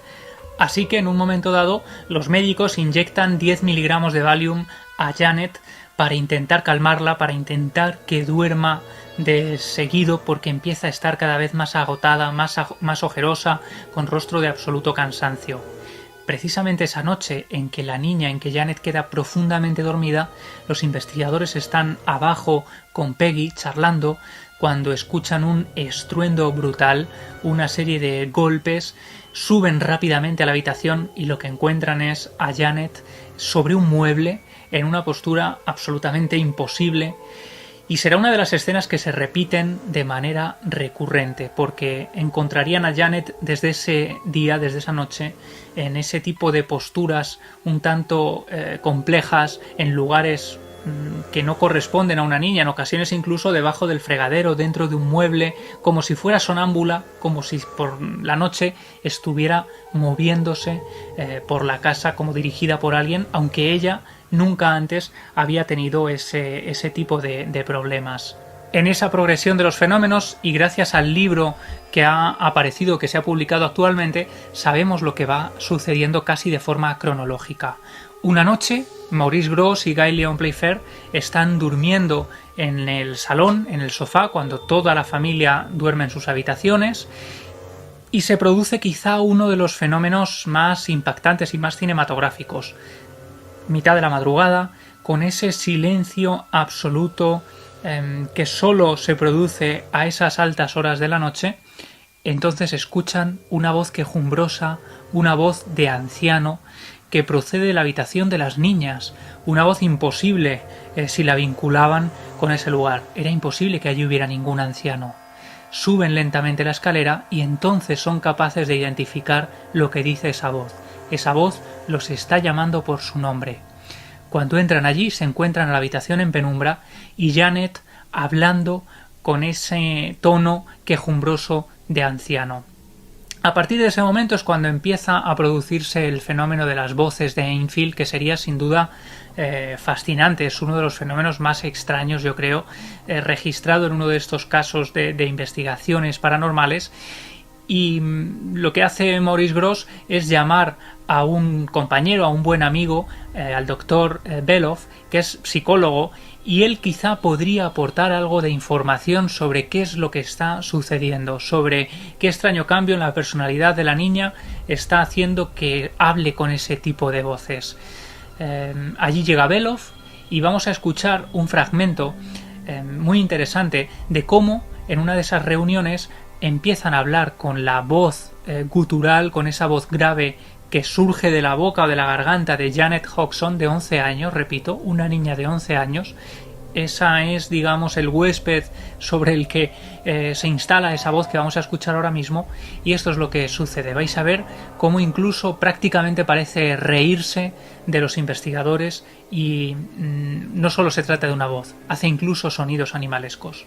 Así que en un momento dado, los médicos inyectan 10 miligramos de Valium a Janet para intentar calmarla, para intentar que duerma de seguido, porque empieza a estar cada vez más agotada, más ojerosa, con rostro de absoluto cansancio. Precisamente esa noche en que Janet queda profundamente dormida, los investigadores están abajo con Peggy charlando cuando escuchan un estruendo brutal, una serie de golpes, suben rápidamente a la habitación y lo que encuentran es a Janet sobre un mueble en una postura absolutamente imposible. Y será una de las escenas que se repiten de manera recurrente, porque encontrarían a Janet desde ese día, desde esa noche, en ese tipo de posturas un tanto complejas, en lugares que no corresponden a una niña, en ocasiones incluso debajo del fregadero, dentro de un mueble, como si fuera sonámbula, como si por la noche estuviera moviéndose por la casa como dirigida por alguien, aunque ella nunca antes había tenido ese tipo de problemas. En esa progresión de los fenómenos, y gracias al libro que ha aparecido, que se ha publicado actualmente, sabemos lo que va sucediendo casi de forma cronológica. Una noche, Maurice Grosse y Guy Lyon Playfair están durmiendo en el salón, en el sofá, cuando toda la familia duerme en sus habitaciones, y se produce quizá uno de los fenómenos más impactantes y más cinematográficos. Mitad de la madrugada, con ese silencio absoluto que solo se produce a esas altas horas de la noche, entonces escuchan una voz quejumbrosa, una voz de anciano que procede de la habitación de las niñas, una voz imposible si la vinculaban con ese lugar. Era imposible que allí hubiera ningún anciano. Suben lentamente la escalera y entonces son capaces de identificar lo que dice esa voz. Esa voz los está llamando por su nombre. Cuando entran allí se encuentran en la habitación en penumbra y Janet hablando con ese tono quejumbroso de anciano. A partir de ese momento es cuando empieza a producirse el fenómeno de las voces de Enfield, que sería sin duda fascinante. Es uno de los fenómenos más extraños, yo creo, registrado en uno de estos casos de investigaciones paranormales. Y lo que hace Maurice Grosse es llamar a un compañero, a un buen amigo, al doctor Beloff, que es psicólogo, y él quizá podría aportar algo de información sobre qué es lo que está sucediendo, sobre qué extraño cambio en la personalidad de la niña está haciendo que hable con ese tipo de voces. Allí llega Beloff y vamos a escuchar un fragmento muy interesante de cómo en una de esas reuniones empiezan a hablar con la voz gutural, con esa voz grave que surge de la boca o de la garganta de Janet Hodgson, de 11 años, repito, una niña de 11 años. Esa es, digamos, el huésped sobre el que se instala esa voz que vamos a escuchar ahora mismo, y esto es lo que sucede. Vais a ver cómo incluso prácticamente parece reírse de los investigadores y no solo se trata de una voz, hace incluso sonidos animalescos.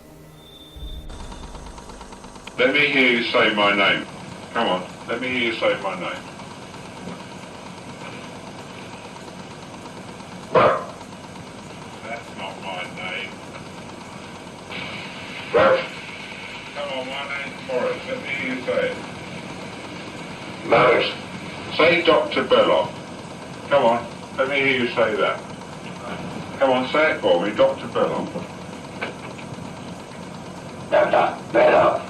Let me hear you say my name. Come on, let me hear you say my name. That's not my name. Come on, my name's Morris. Let me hear you say it. Morris. Say Dr. Belloc. Come on, let me hear you say that. Come on, say it for me, Dr. Belloc. Dr. Belloc.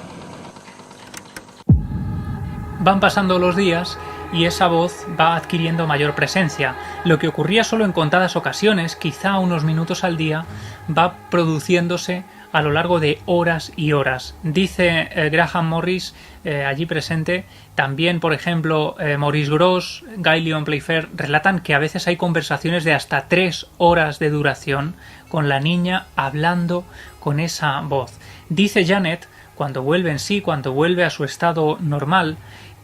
Van pasando los días y esa voz va adquiriendo mayor presencia. Lo que ocurría solo en contadas ocasiones, quizá unos minutos al día, va produciéndose a lo largo de horas y horas. Dice Graham Morris, allí presente, también, por ejemplo, Maurice Grosse, Guy Lyon Playfair, relatan que a veces hay conversaciones de hasta 3 horas de duración con la niña hablando con esa voz. Dice Janet, cuando vuelve en sí, cuando vuelve a su estado normal,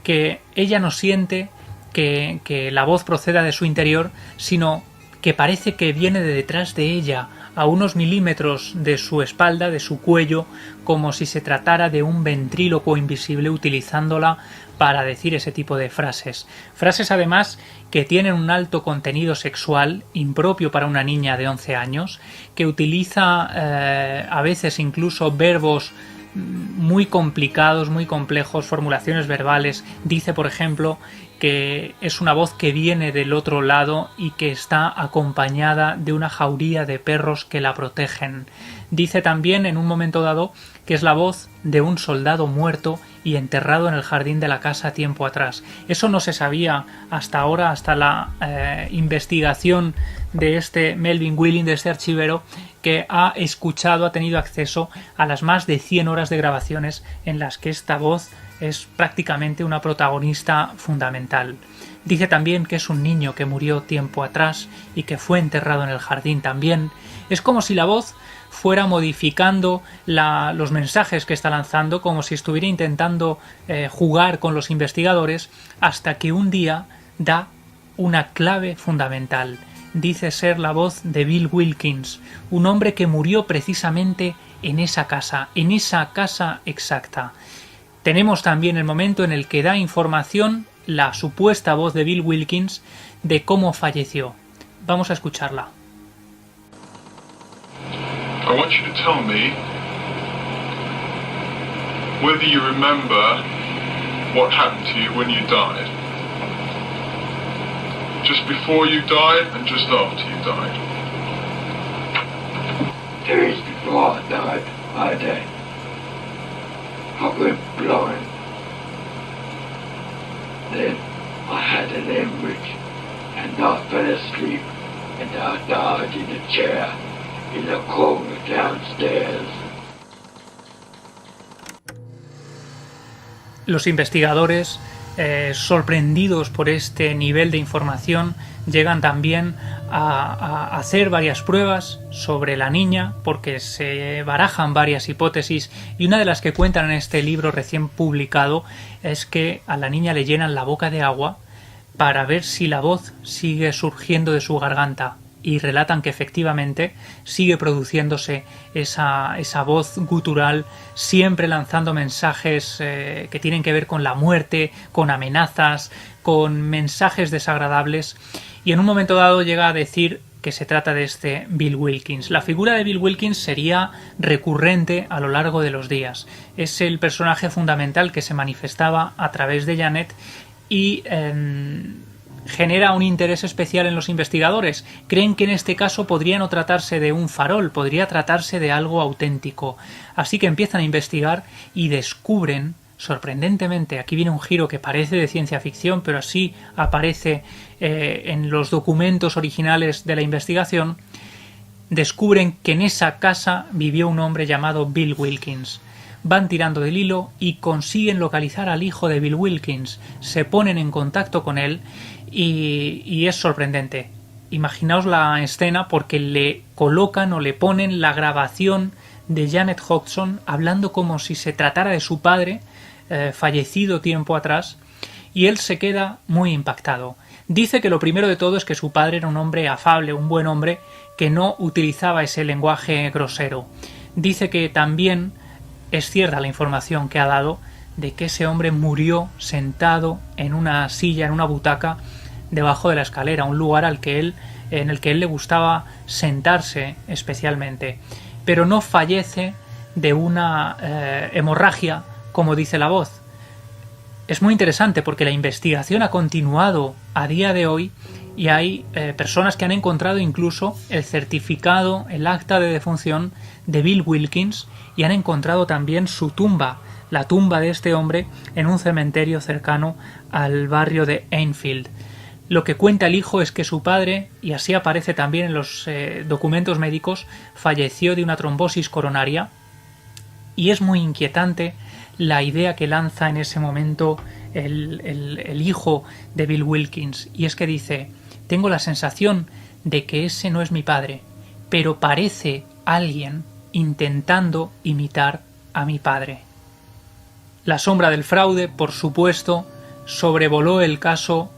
que ella no siente que la voz proceda de su interior, sino que parece que viene de detrás de ella, a unos milímetros de su espalda, de su cuello, como si se tratara de un ventrílocuo invisible utilizándola para decir ese tipo de frases. Frases además que tienen un alto contenido sexual, impropio para una niña de 11 años, que utiliza a veces incluso verbos muy complicados, muy complejos, formulaciones verbales. Dice, por ejemplo, que es una voz que viene del otro lado y que está acompañada de una jauría de perros que la protegen. Dice también en un momento dado que es la voz de un soldado muerto y enterrado en el jardín de la casa tiempo atrás. Eso no se sabía hasta ahora, hasta la investigación de este Melvin Wheeling, de este archivero, que ha escuchado, ha tenido acceso a las más de 100 horas de grabaciones en las que esta voz es prácticamente una protagonista fundamental. Dice también que es un niño que murió tiempo atrás y que fue enterrado en el jardín también. Es como si la voz fuera modificando los mensajes que está lanzando, como si estuviera intentando jugar con los investigadores, hasta que un día da una clave fundamental. Dice ser la voz de Bill Wilkins, un hombre que murió precisamente en esa casa exacta. Tenemos también el momento en el que da información la supuesta voz de Bill Wilkins de cómo falleció. Vamos a escucharla. I want you to tell me whether you remember what happened to you when you died. Just before you died and just after you died? 2 days before I died, I went blind. Then I had an hemorrhage and I fell asleep and I died in a chair in the corner downstairs. Los investigadores, sorprendidos por este nivel de información, llegan también a hacer varias pruebas sobre la niña, porque se barajan varias hipótesis, y una de las que cuentan en este libro recién publicado es que a la niña le llenan la boca de agua para ver si la voz sigue surgiendo de su garganta, y relatan que efectivamente sigue produciéndose esa voz gutural, siempre lanzando mensajes que tienen que ver con la muerte, con amenazas, con mensajes desagradables, y en un momento dado llega a decir que se trata de este Bill Wilkins. La figura de Bill Wilkins sería recurrente a lo largo de los días. Es el personaje fundamental que se manifestaba a través de Janet y genera un interés especial en los investigadores. Creen que en este caso podría no tratarse de un farol, podría tratarse de algo auténtico. Así que empiezan a investigar y descubren, sorprendentemente, aquí viene un giro que parece de ciencia ficción, pero así aparece en los documentos originales de la investigación, descubren que en esa casa vivió un hombre llamado Bill Wilkins. Van tirando del hilo y consiguen localizar al hijo de Bill Wilkins. Se ponen en contacto con él y es sorprendente. Imaginaos la escena porque le colocan o le ponen la grabación de Janet Hodgson hablando como si se tratara de su padre, fallecido tiempo atrás, y él se queda muy impactado. Dice que lo primero de todo es que su padre era un hombre afable, un buen hombre, que no utilizaba ese lenguaje grosero. Dice que también es cierta la información que ha dado de que ese hombre murió sentado en una silla, en una butaca, debajo de la escalera, un lugar en el que él le gustaba sentarse especialmente. Pero no fallece de una hemorragia, como dice la voz. Es muy interesante porque la investigación ha continuado a día de hoy y hay personas que han encontrado incluso el certificado, el acta de defunción de Bill Wilkins, y han encontrado también su tumba, la tumba de este hombre, en un cementerio cercano al barrio de Enfield. Lo que cuenta el hijo es que su padre, y así aparece también en los documentos médicos, falleció de una trombosis coronaria, y es muy inquietante la idea que lanza en ese momento el hijo de Bill Wilkins, y es que dice: tengo la sensación de que ese no es mi padre, pero parece alguien intentando imitar a mi padre. La sombra del fraude, por supuesto, sobrevoló el caso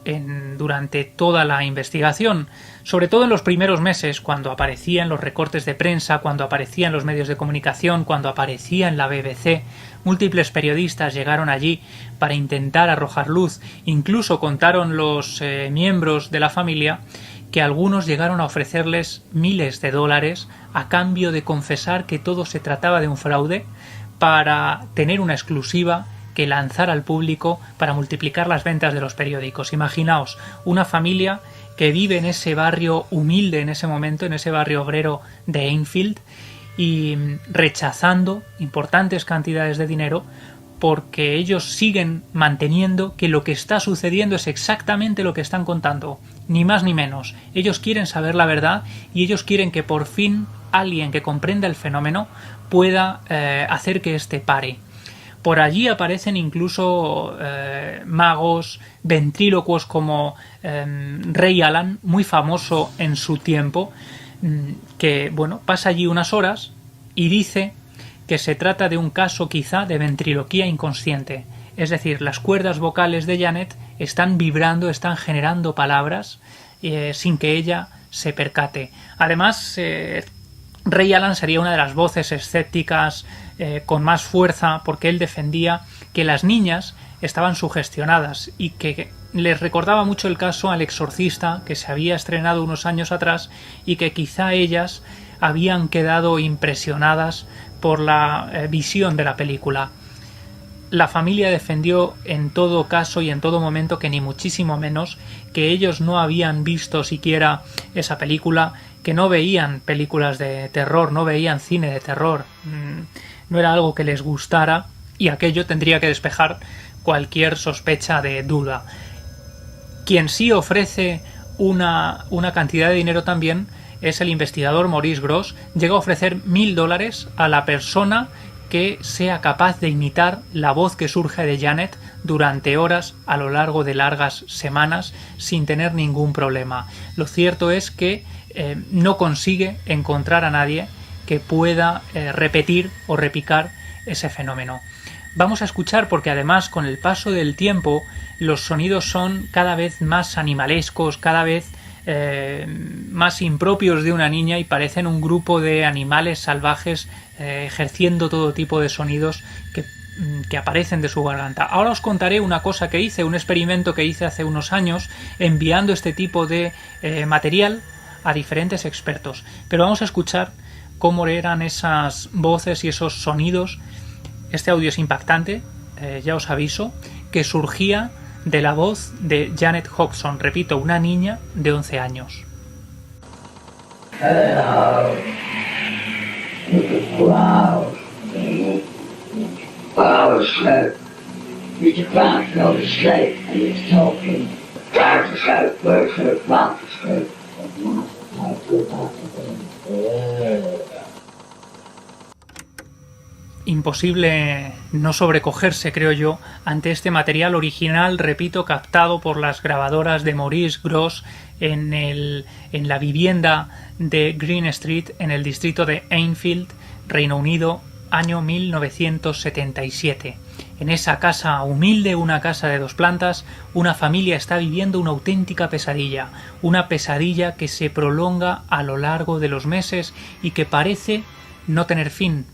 durante toda la investigación, sobre todo en los primeros meses, cuando aparecía en los recortes de prensa, cuando aparecía en los medios de comunicación, cuando aparecía en la BBC. Múltiples periodistas llegaron allí para intentar arrojar luz. Incluso contaron los miembros de la familia que algunos llegaron a ofrecerles miles de dólares a cambio de confesar que todo se trataba de un fraude, para tener una exclusiva que lanzar al público para multiplicar las ventas de los periódicos. Imaginaos una familia que vive en ese barrio humilde en ese momento, en ese barrio obrero de Enfield, y rechazando importantes cantidades de dinero porque ellos siguen manteniendo que lo que está sucediendo es exactamente lo que están contando, ni más ni menos. Ellos quieren saber la verdad y ellos quieren que por fin alguien que comprenda el fenómeno pueda hacer que éste pare. Por allí aparecen incluso magos, ventrílocuos como Ray Alan, muy famoso en su tiempo, que pasa allí unas horas y dice que se trata de un caso quizá de ventriloquía inconsciente. Es decir, las cuerdas vocales de Janet están vibrando, están generando palabras sin que ella se percate. Además, Ray Alan sería una de las voces escépticas con más fuerza, porque él defendía que las niñas estaban sugestionadas y que les recordaba mucho el caso al Exorcista, que se había estrenado unos años atrás, y que quizá ellas habían quedado impresionadas por la visión de la película. La familia defendió en todo caso y en todo momento que ni muchísimo menos, que ellos no habían visto siquiera esa película, que no veían películas de terror, no veían cine de terror, no era algo que les gustara y aquello tendría que despejar cualquier sospecha de duda. Quien sí ofrece una cantidad de dinero también es el investigador Maurice Grosse. Llega a ofrecer $1000 a la persona que sea capaz de imitar la voz que surge de Janet durante horas a lo largo de largas semanas sin tener ningún problema. Lo cierto es que no consigue encontrar a nadie que pueda repetir o repicar ese fenómeno. Vamos a escuchar porque además con el paso del tiempo los sonidos son cada vez más animalescos, cada vez más impropios de una niña y parecen un grupo de animales salvajes ejerciendo todo tipo de sonidos que aparecen de su garganta. Ahora os contaré una cosa que hice, un experimento que hice hace unos años enviando este tipo de material a diferentes expertos. Pero vamos a escuchar cómo eran esas voces y esos sonidos. Este audio es impactante, ya os aviso, que surgía de la voz de Janet Hodgson, repito, una niña de 11 años. Hello. Wow. I was asleep. You just found me over asleep and he was talking. Down to sleep, where's the back to sleep? Imposible no sobrecogerse, creo yo, ante este material original, repito, captado por las grabadoras de Maurice Grosse en la vivienda de Green Street, en el distrito de Enfield, Reino Unido, año 1977. En esa casa humilde, una casa de 2 plantas, una familia está viviendo una auténtica pesadilla, una pesadilla que se prolonga a lo largo de los meses y que parece no tener fin.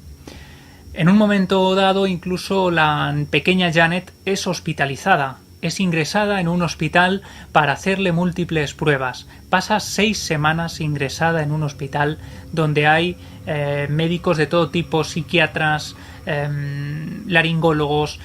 En un momento dado, incluso la pequeña Janet es hospitalizada, es ingresada en un hospital para hacerle múltiples pruebas. Pasa 6 semanas ingresada en un hospital donde hay médicos de todo tipo, psiquiatras, laringólogos,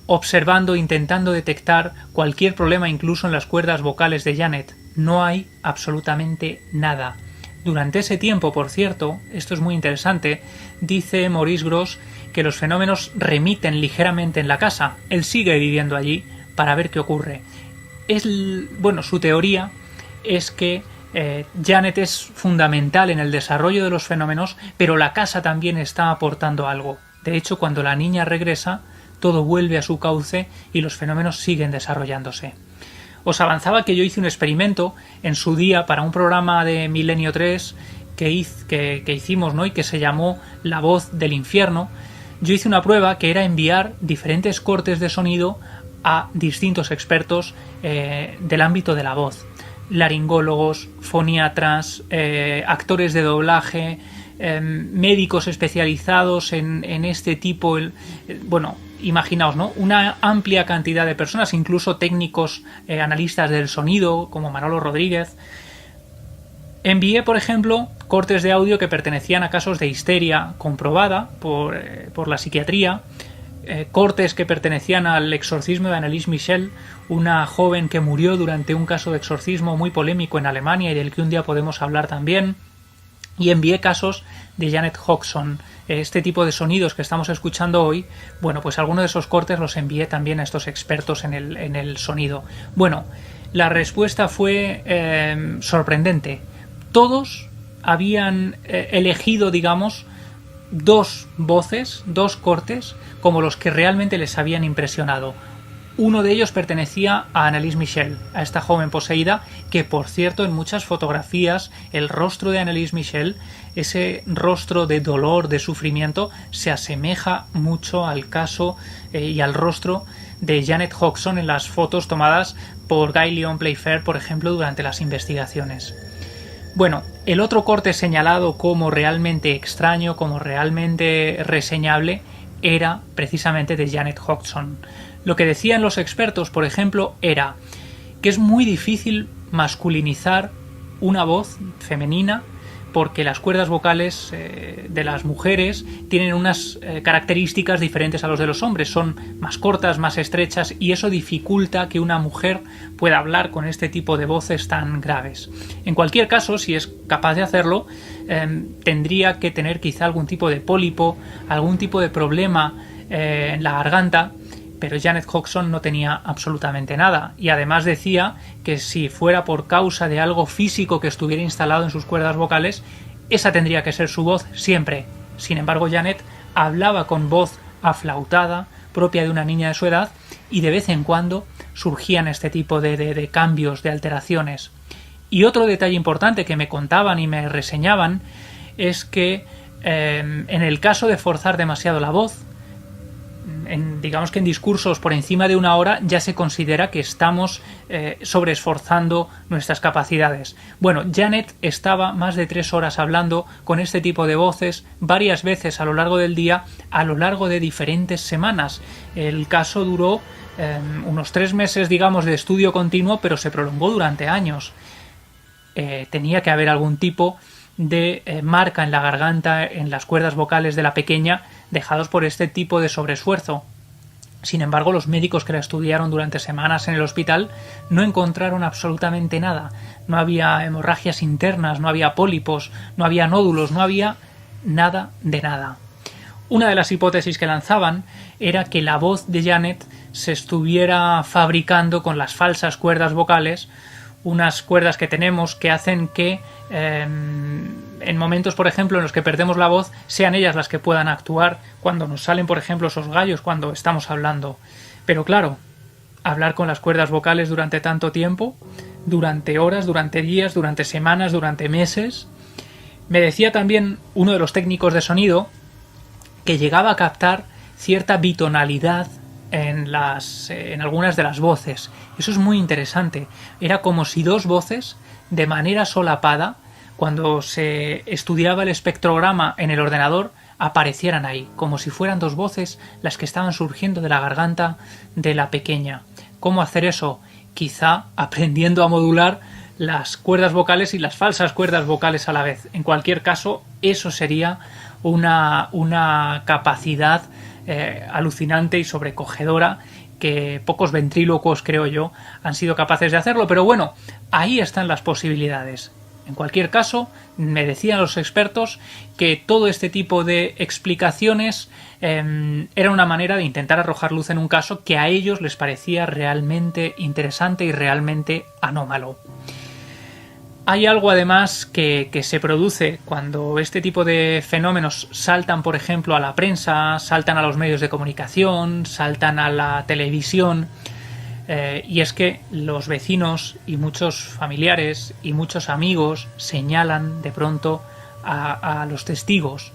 observando, intentando detectar cualquier problema incluso en las cuerdas vocales de Janet. No hay absolutamente nada. Durante ese tiempo, por cierto, esto es muy interesante, dice Maurice Grosse que los fenómenos remiten ligeramente en la casa. Él sigue viviendo allí para ver qué ocurre. Su teoría es que Janet es fundamental en el desarrollo de los fenómenos, pero la casa también está aportando algo. De hecho, cuando la niña regresa, todo vuelve a su cauce y los fenómenos siguen desarrollándose. Os avanzaba que yo hice un experimento en su día para un programa de Milenio 3 que hicimos, ¿no? Y que se llamó La Voz del Infierno. Yo hice una prueba que era enviar diferentes cortes de sonido a distintos expertos del ámbito de la voz. Laringólogos, foniatras, actores de doblaje, médicos especializados en este tipo, imaginaos, ¿no? Una amplia cantidad de personas, incluso técnicos, analistas del sonido, como Manolo Rodríguez. Envié, por ejemplo, cortes de audio que pertenecían a casos de histeria comprobada por la psiquiatría, cortes que pertenecían al exorcismo de Anneliese Michel, una joven que murió durante un caso de exorcismo muy polémico en Alemania y del que un día podemos hablar también, y envié casos de Janet Hodgson. Este tipo de sonidos que estamos escuchando hoy, pues algunos de esos cortes los envié también a estos expertos en el sonido. La respuesta fue sorprendente. Todos habían elegido, digamos, 2 voces, 2 cortes, como los que realmente les habían impresionado. Uno de ellos pertenecía a Anneliese Michel, a esta joven poseída, que por cierto en muchas fotografías el rostro de Anneliese Michel, ese rostro de dolor, de sufrimiento, se asemeja mucho al caso y al rostro de Janet Hodgson en las fotos tomadas por Guy Lyon Playfair, por ejemplo, durante las investigaciones. El otro corte señalado como realmente extraño, como realmente reseñable, era precisamente de Janet Hodgson. Lo que decían los expertos, por ejemplo, era que es muy difícil masculinizar una voz femenina porque las cuerdas vocales de las mujeres tienen unas características diferentes a los de los hombres. Son más cortas, más estrechas, y eso dificulta que una mujer pueda hablar con este tipo de voces tan graves. En cualquier caso, si es capaz de hacerlo, tendría que tener quizá algún tipo de pólipo, algún tipo de problema en la garganta, pero Janet Hodgson no tenía absolutamente nada, y además decía que si fuera por causa de algo físico que estuviera instalado en sus cuerdas vocales, esa tendría que ser su voz siempre. Sin embargo, Janet hablaba con voz aflautada, propia de una niña de su edad, y de vez en cuando surgían este tipo de cambios, de alteraciones. Y otro detalle importante que me contaban y me reseñaban es que en el caso de forzar demasiado la voz, digamos que en discursos por encima de 1 hora ya se considera que estamos sobreesforzando nuestras capacidades. Bueno, Janet estaba más de 3 horas hablando con este tipo de voces varias veces a lo largo del día, a lo largo de diferentes semanas. El caso duró unos 3 meses, digamos, de estudio continuo, pero se prolongó durante años. Tenía que haber algún tipo de marca en la garganta, en las cuerdas vocales de la pequeña, dejados por este tipo de sobreesfuerzo. Sin embargo, los médicos que la estudiaron durante semanas en el hospital no encontraron absolutamente nada. No había hemorragias internas, no había pólipos, no había nódulos, no había nada de nada. Una de las hipótesis que lanzaban era que la voz de Janet se estuviera fabricando con las falsas cuerdas vocales, unas cuerdas que tenemos que hacen que en momentos, por ejemplo, en los que perdemos la voz, sean ellas las que puedan actuar cuando nos salen, por ejemplo, esos gallos cuando estamos hablando. Pero claro, hablar con las cuerdas vocales durante tanto tiempo, durante horas, durante días, durante semanas, durante meses. Me decía también uno de los técnicos de sonido que llegaba a captar cierta bitonalidad en algunas de las voces. Eso es muy interesante. Era como si 2 voces, de manera solapada, cuando se estudiaba el espectrograma en el ordenador, aparecieran ahí, como si fueran 2 voces las que estaban surgiendo de la garganta de la pequeña. ¿Cómo hacer eso? Quizá aprendiendo a modular las cuerdas vocales y las falsas cuerdas vocales a la vez. En cualquier caso, eso sería una capacidad alucinante y sobrecogedora, que pocos ventrílocos, creo yo, han sido capaces de hacerlo. Pero bueno, ahí están las posibilidades. En cualquier caso, me decían los expertos que todo este tipo de explicaciones era una manera de intentar arrojar luz en un caso que a ellos les parecía realmente interesante y realmente anómalo. Hay algo además que se produce cuando este tipo de fenómenos saltan, por ejemplo, a la prensa, saltan a los medios de comunicación, saltan a la televisión, y es que los vecinos y muchos familiares y muchos amigos señalan de pronto a los testigos.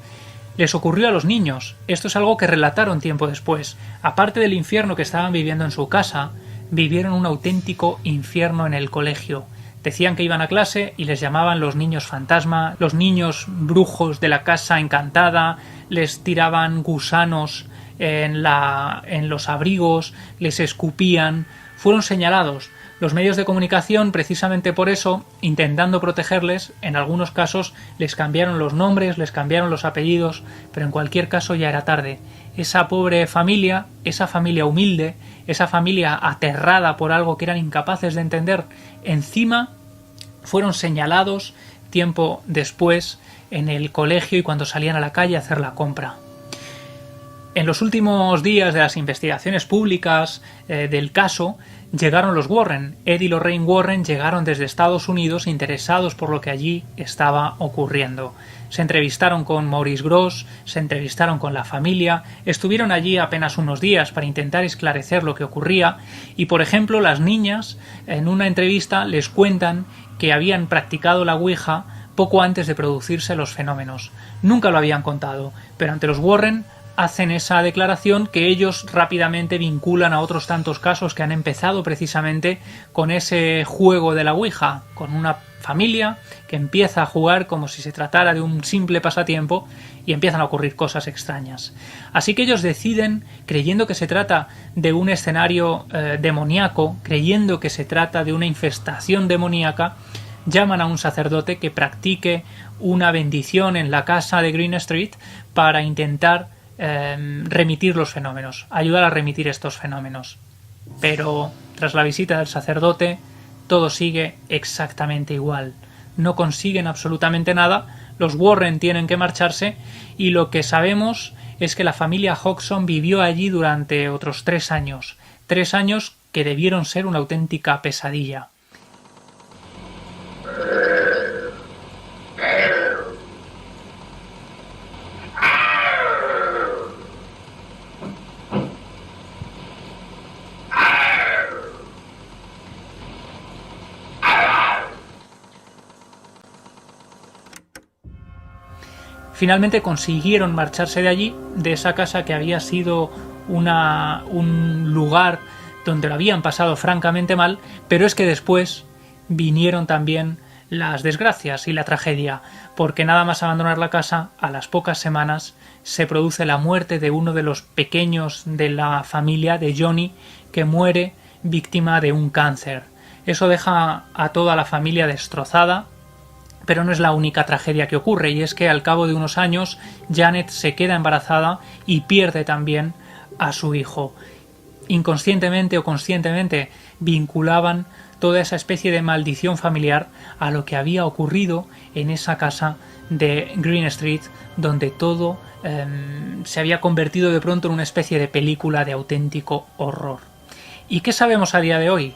Les ocurrió a los niños. Esto es algo que relataron tiempo después. Aparte del infierno que estaban viviendo en su casa, vivieron un auténtico infierno en el colegio. Decían que iban a clase y les llamaban los niños fantasma, los niños brujos de la casa encantada, les tiraban gusanos en los abrigos, les escupían. Fueron señalados. Los medios de comunicación, precisamente por eso, intentando protegerles, en algunos casos les cambiaron los nombres, les cambiaron los apellidos, pero en cualquier caso ya era tarde. Esa pobre familia, esa familia humilde, esa familia aterrada por algo que eran incapaces de entender, encima fueron señalados tiempo después en el colegio y cuando salían a la calle a hacer la compra. En los últimos días de las investigaciones públicas del caso, llegaron los Warren. Ed y Lorraine Warren llegaron desde Estados Unidos interesados por lo que allí estaba ocurriendo. Se entrevistaron con Maurice Gross, se entrevistaron con la familia, estuvieron allí apenas unos días para intentar esclarecer lo que ocurría y, por ejemplo, las niñas en una entrevista les cuentan que habían practicado la Ouija poco antes de producirse los fenómenos. Nunca lo habían contado, pero ante los Warren hacen esa declaración que ellos rápidamente vinculan a otros tantos casos que han empezado precisamente con ese juego de la Ouija, con una familia que empieza a jugar como si se tratara de un simple pasatiempo y empiezan a ocurrir cosas extrañas. Así que ellos deciden, creyendo que se trata de un escenario demoníaco, creyendo que se trata de una infestación demoníaca, llaman a un sacerdote que practique una bendición en la casa de Green Street para intentar remitir los fenómenos, ayudar a remitir estos fenómenos. Pero tras la visita del sacerdote, todo sigue exactamente igual. No consiguen absolutamente nada, los Warren tienen que marcharse y lo que sabemos es que la familia Hodgson vivió allí durante otros 3 años. 3 años que debieron ser una auténtica pesadilla. Finalmente consiguieron marcharse de allí, de esa casa que había sido un lugar donde lo habían pasado francamente mal, pero es que después vinieron también las desgracias y la tragedia, porque nada más abandonar la casa, a las pocas semanas se produce la muerte de uno de los pequeños de la familia, de Johnny, que muere víctima de un cáncer. Eso deja a toda la familia destrozada. Pero no es la única tragedia que ocurre, y es que al cabo de unos años Janet se queda embarazada y pierde también a su hijo. Inconscientemente o conscientemente vinculaban toda esa especie de maldición familiar a lo que había ocurrido en esa casa de Green Street, donde todo se había convertido de pronto en una especie de película de auténtico horror. ¿Y qué sabemos a día de hoy?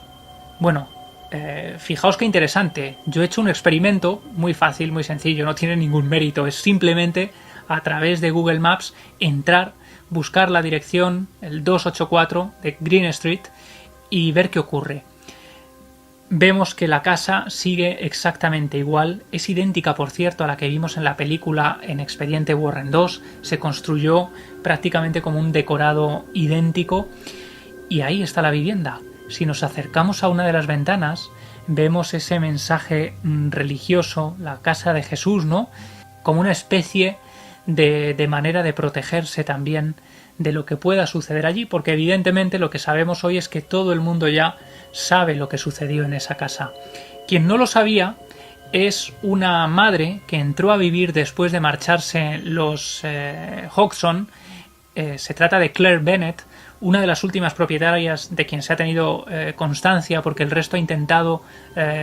Bueno, fijaos qué interesante. Yo he hecho un experimento muy fácil, muy sencillo, no tiene ningún mérito. Es simplemente a través de Google Maps entrar, buscar la dirección, el 284 de Green Street y ver qué ocurre. Vemos que la casa sigue exactamente igual, es idéntica por cierto a la que vimos en la película en Expediente Warren 2, se construyó prácticamente como un decorado idéntico y ahí está la vivienda. Si nos acercamos a una de las ventanas, vemos ese mensaje religioso, la casa de Jesús, ¿no? Como una especie de manera de protegerse también de lo que pueda suceder allí, porque evidentemente lo que sabemos hoy es que todo el mundo ya sabe lo que sucedió en esa casa. Quien no lo sabía es una madre que entró a vivir después de marcharse los Hodgson. Se trata de Claire Bennett, una de las últimas propietarias de quien se ha tenido constancia, porque el resto ha intentado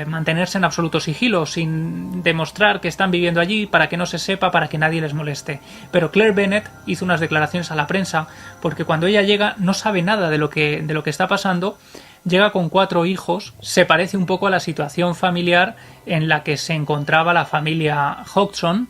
mantenerse en absoluto sigilo, sin demostrar que están viviendo allí, para que no se sepa, para que nadie les moleste. Pero Claire Bennett hizo unas declaraciones a la prensa, porque cuando ella llega no sabe nada de lo que está pasando. Llega con 4 hijos, se parece un poco a la situación familiar en la que se encontraba la familia Hodgson.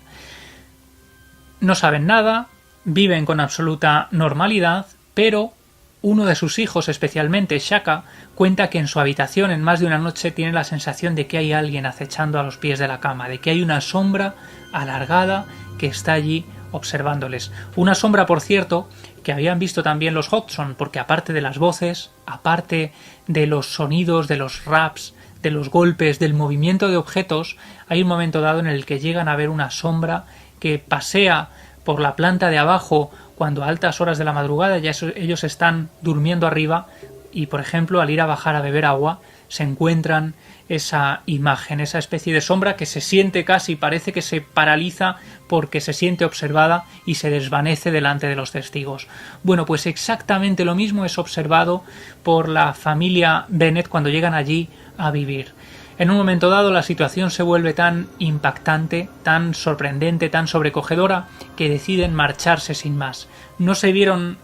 No saben nada, viven con absoluta normalidad, pero uno de sus hijos, especialmente Shaka, cuenta que en su habitación en más de una noche tiene la sensación de que hay alguien acechando a los pies de la cama, de que hay una sombra alargada que está allí observándoles. Una sombra, por cierto, que habían visto también los Hodgson, porque aparte de las voces, aparte de los sonidos, de los raps, de los golpes, del movimiento de objetos, hay un momento dado en el que llegan a ver una sombra que pasea por la planta de abajo cuando a altas horas de la madrugada ya ellos están durmiendo arriba y, por ejemplo, al ir a bajar a beber agua, se encuentran esa imagen, esa especie de sombra que se siente casi, parece que se paraliza porque se siente observada y se desvanece delante de los testigos. Bueno, pues exactamente lo mismo es observado por la familia Bennett cuando llegan allí a vivir. En un momento dado la situación se vuelve tan impactante, tan sorprendente, tan sobrecogedora, que deciden marcharse sin más. No se vieron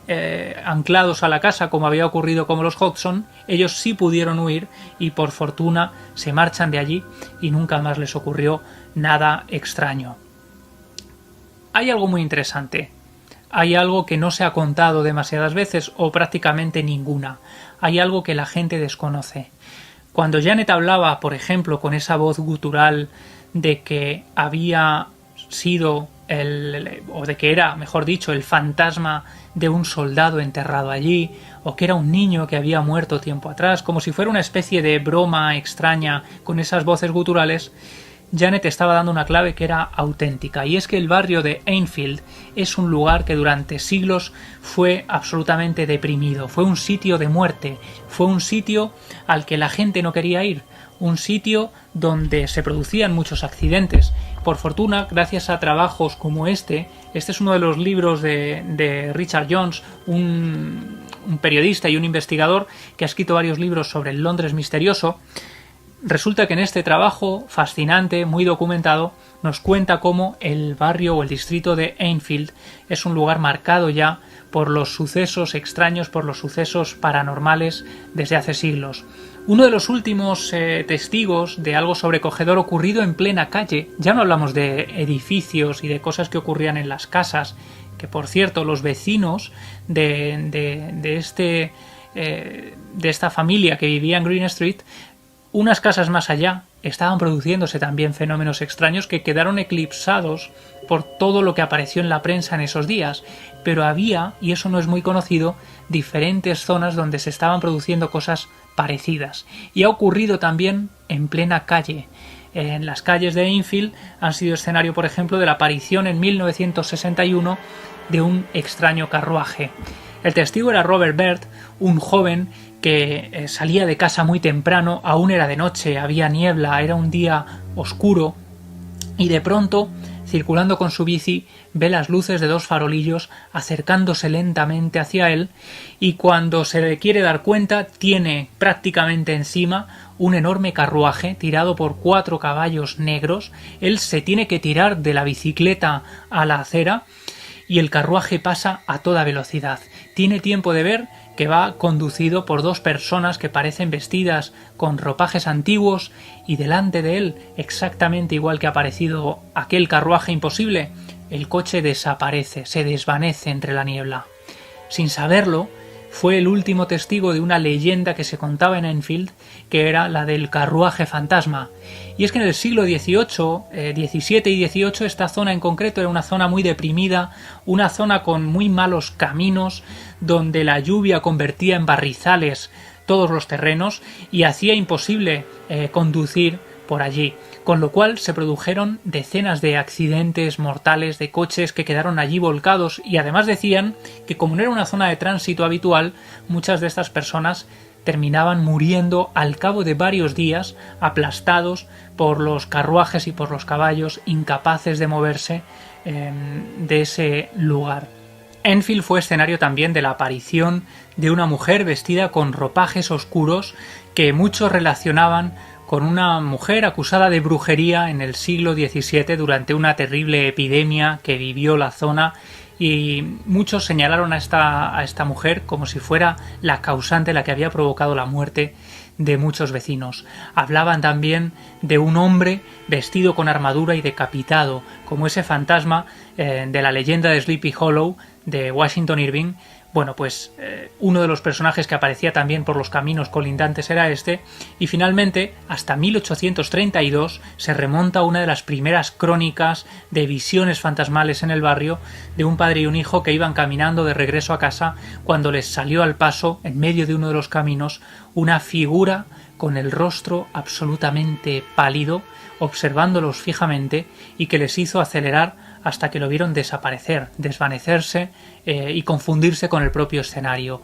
anclados a la casa como había ocurrido con los Hodgson, ellos sí pudieron huir y por fortuna se marchan de allí y nunca más les ocurrió nada extraño. Hay algo muy interesante. Hay algo que no se ha contado demasiadas veces o prácticamente ninguna. Hay algo que la gente desconoce. Cuando Janet hablaba, por ejemplo, con esa voz gutural de que había sido o de que era, mejor dicho, el fantasma de un soldado enterrado allí, o que era un niño que había muerto tiempo atrás, como si fuera una especie de broma extraña con esas voces guturales, Janet estaba dando una clave que era auténtica, y es que el barrio de Enfield es un lugar que durante siglos fue absolutamente deprimido, fue un sitio de muerte, fue un sitio al que la gente no quería ir, un sitio donde se producían muchos accidentes. Por fortuna, gracias a trabajos como este es uno de los libros de Richard Jones, un periodista y un investigador que ha escrito varios libros sobre el Londres misterioso. Resulta que en este trabajo fascinante, muy documentado, nos cuenta cómo el barrio o el distrito de Enfield es un lugar marcado ya por los sucesos extraños, por los sucesos paranormales desde hace siglos. Uno de los últimos testigos de algo sobrecogedor ocurrido en plena calle, ya no hablamos de edificios y de cosas que ocurrían en las casas, que por cierto los vecinos de esta familia que vivía en Green Street, unas casas más allá, estaban produciéndose también fenómenos extraños que quedaron eclipsados por todo lo que apareció en la prensa en esos días, pero había, y eso no es muy conocido, diferentes zonas donde se estaban produciendo cosas parecidas. Y ha ocurrido también en plena calle. En las calles de Enfield han sido escenario, por ejemplo, de la aparición en 1961 de un extraño carruaje. El testigo era Robert Bert, un joven que salía de casa muy temprano, aún era de noche, había niebla, era un día oscuro, y de pronto, circulando con su bici, ve las luces de dos farolillos acercándose lentamente hacia él, y cuando se le quiere dar cuenta, tiene prácticamente encima un enorme carruaje tirado por 4 caballos negros. Él se tiene que tirar de la bicicleta a la acera, y el carruaje pasa a toda velocidad. Tiene tiempo de ver que va conducido por 2 personas que parecen vestidas con ropajes antiguos, y delante de él, exactamente igual que ha aparecido aquel carruaje imposible, el coche desaparece, se desvanece entre la niebla. Sin saberlo, fue el último testigo de una leyenda que se contaba en Enfield, que era la del carruaje fantasma. Y es que en el siglo XVIII, XVII y XVIII, esta zona en concreto era una zona muy deprimida, una zona con muy malos caminos, donde la lluvia convertía en barrizales todos los terrenos y hacía imposible conducir por allí, con lo cual se produjeron decenas de accidentes mortales de coches que quedaron allí volcados, y además decían que como no era una zona de tránsito habitual, muchas de estas personas terminaban muriendo al cabo de varios días, aplastados por los carruajes y por los caballos, incapaces de moverse de ese lugar. Enfield fue escenario también de la aparición de una mujer vestida con ropajes oscuros que muchos relacionaban con una mujer acusada de brujería en el siglo XVII durante una terrible epidemia que vivió la zona, y muchos señalaron a esta mujer como si fuera la causante, la que había provocado la muerte de muchos vecinos. Hablaban también de un hombre vestido con armadura y decapitado, como ese fantasma de la leyenda de Sleepy Hollow de Washington Irving. Bueno, pues uno de los personajes que aparecía también por los caminos colindantes era este, y finalmente, hasta 1832, se remonta a una de las primeras crónicas de visiones fantasmales en el barrio, de un padre y un hijo que iban caminando de regreso a casa cuando les salió al paso, en medio de uno de los caminos, una figura con el rostro absolutamente pálido, observándolos fijamente, y que les hizo acelerar hasta que lo vieron desaparecer, desvanecerse y confundirse con el propio escenario.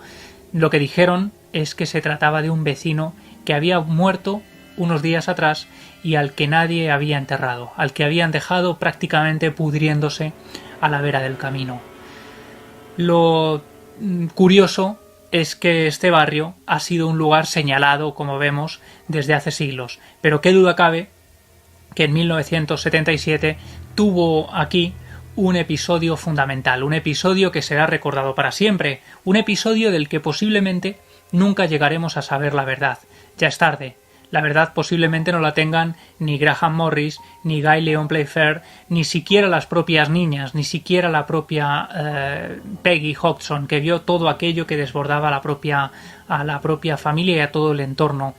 Lo que dijeron es que se trataba de un vecino que había muerto unos días atrás y al que nadie había enterrado, al que habían dejado prácticamente pudriéndose a la vera del camino. Lo curioso es que este barrio ha sido un lugar señalado, como vemos, desde hace siglos, pero qué duda cabe que en 1977 tuvo aquí un episodio fundamental, un episodio que será recordado para siempre, un episodio del que posiblemente nunca llegaremos a saber la verdad. Ya es tarde. La verdad posiblemente no la tengan ni Graham Morris, ni Guy Leon Playfair, ni siquiera las propias niñas, ni siquiera la propia Peggy Hodgson, que vio todo aquello que desbordaba a la propia familia y a todo el entorno.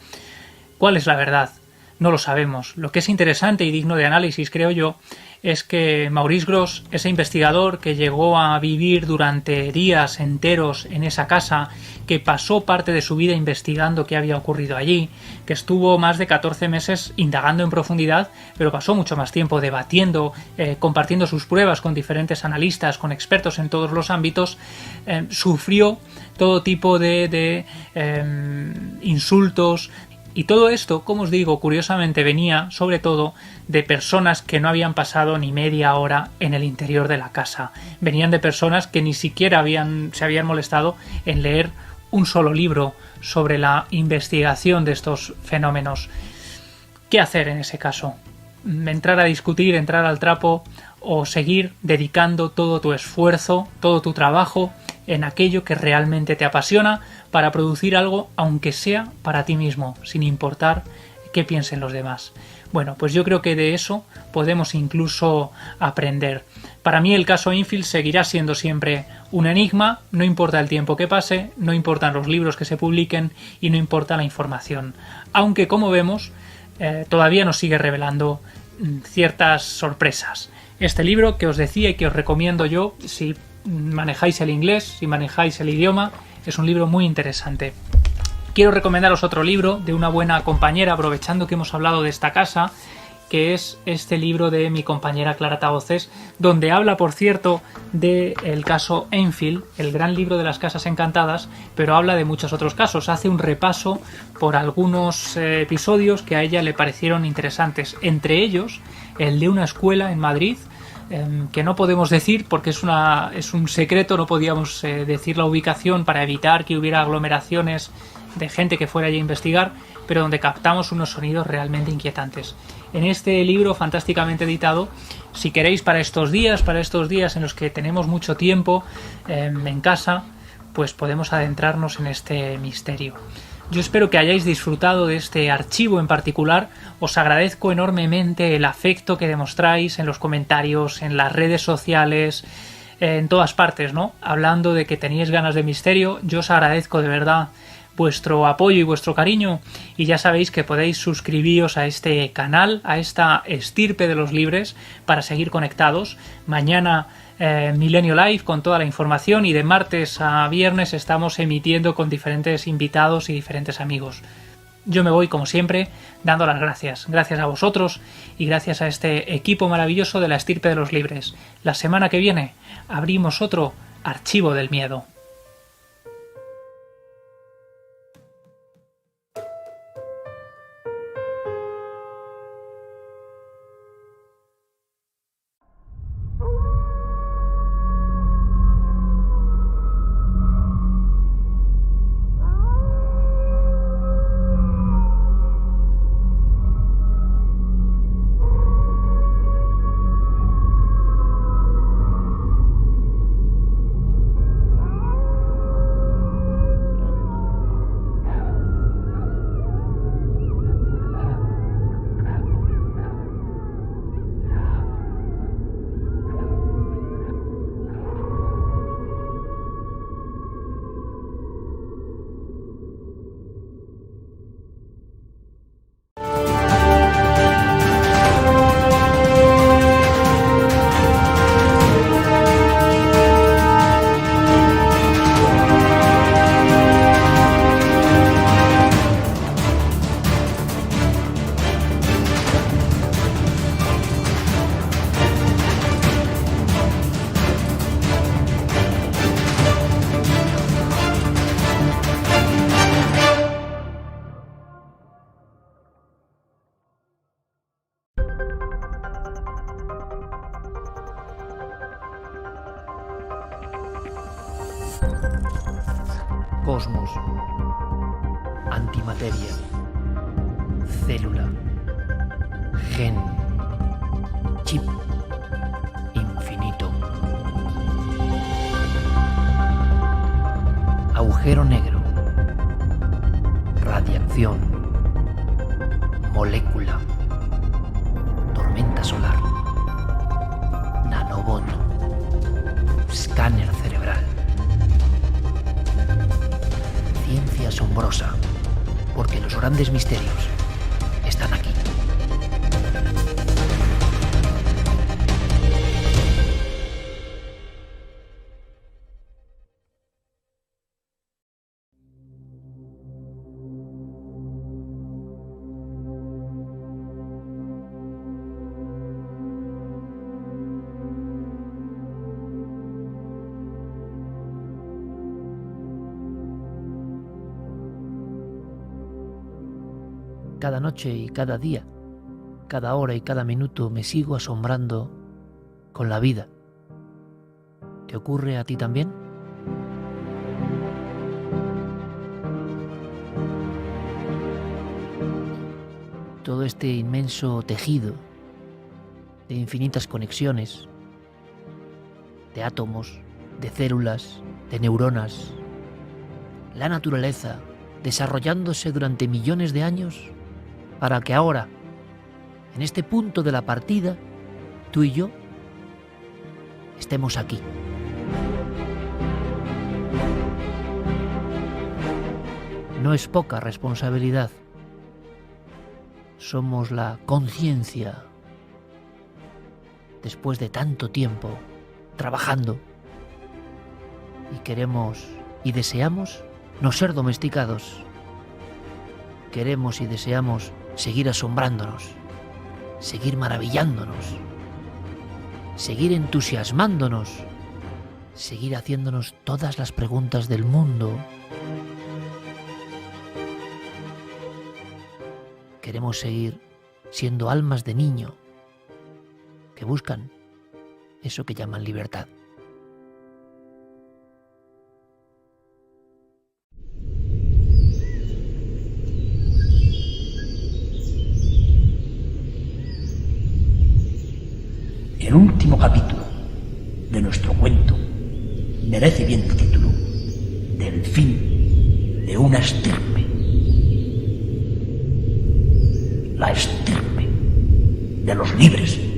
¿Cuál es la verdad? No lo sabemos. Lo que es interesante y digno de análisis, creo yo, es que Maurice Grosse, ese investigador que llegó a vivir durante días enteros en esa casa, que pasó parte de su vida investigando qué había ocurrido allí, que estuvo más de 14 meses indagando en profundidad, pero pasó mucho más tiempo debatiendo, compartiendo sus pruebas con diferentes analistas, con expertos en todos los ámbitos, sufrió todo tipo de insultos. Y todo esto, como os digo, curiosamente venía sobre todo de personas que no habían pasado ni media hora en el interior de la casa. Venían de personas que ni siquiera se habían molestado en leer un solo libro sobre la investigación de estos fenómenos. ¿Qué hacer en ese caso? ¿Entrar a discutir, entrar al trapo o seguir dedicando todo tu esfuerzo, todo tu trabajo en aquello que realmente te apasiona para producir algo, aunque sea para ti mismo, sin importar qué piensen los demás? Bueno, pues yo creo que de eso podemos incluso aprender. Para mí el caso Enfield seguirá siendo siempre un enigma, no importa el tiempo que pase, no importan los libros que se publiquen y no importa la información. Aunque, como vemos, todavía nos sigue revelando ciertas sorpresas. Este libro que os decía y que os recomiendo yo, si manejáis el inglés, si manejáis el idioma, es un libro muy interesante. Quiero recomendaros otro libro de una buena compañera, aprovechando que hemos hablado de esta casa, que es este libro de mi compañera Clara Tahoces, donde habla, por cierto, del caso Enfield, el gran libro de las casas encantadas, pero habla de muchos otros casos. Hace un repaso por algunos episodios que a ella le parecieron interesantes, entre ellos el de una escuela en Madrid, que no podemos decir porque es un secreto, no podíamos decir la ubicación para evitar que hubiera aglomeraciones de gente que fuera allí a investigar, pero donde captamos unos sonidos realmente inquietantes. En este libro fantásticamente editado, si queréis para estos días en los que tenemos mucho tiempo en casa, pues podemos adentrarnos en este misterio. Yo espero que hayáis disfrutado de este archivo en particular. Os agradezco enormemente el afecto que demostráis en los comentarios, en las redes sociales, en todas partes, ¿no? Hablando de que teníais ganas de misterio, yo os agradezco de verdad vuestro apoyo y vuestro cariño, y ya sabéis que podéis suscribiros a este canal, a esta estirpe de los libres, para seguir conectados. Mañana Milenio Live con toda la información, y de martes a viernes estamos emitiendo con diferentes invitados y diferentes amigos. Yo me voy, como siempre, dando las gracias. Gracias a vosotros y gracias a este equipo maravilloso de la estirpe de los libres. La semana que viene abrimos otro Archivo del Miedo. Cosmos, antimateria, célula, gen, chip, infinito, agujero negro, radiación, molécula, tormenta solar, nanobot, escáner cerebral. Ciencia asombrosa, porque los grandes misterios están aquí. Cada noche y cada día, cada hora y cada minuto me sigo asombrando con la vida. ¿Te ocurre a ti también? Todo este inmenso tejido de infinitas conexiones, de átomos, de células, de neuronas, la naturaleza desarrollándose durante millones de años para que ahora, en este punto de la partida, tú y yo estemos aquí. No es poca responsabilidad. Somos la conciencia. Después de tanto tiempo trabajando y queremos y deseamos no ser domesticados. Queremos y deseamos seguir asombrándonos, seguir maravillándonos, seguir entusiasmándonos, seguir haciéndonos todas las preguntas del mundo. Queremos seguir siendo almas de niño que buscan eso que llaman libertad. El último capítulo de nuestro cuento merece bien el título del fin de una estirpe. La estirpe de los libres.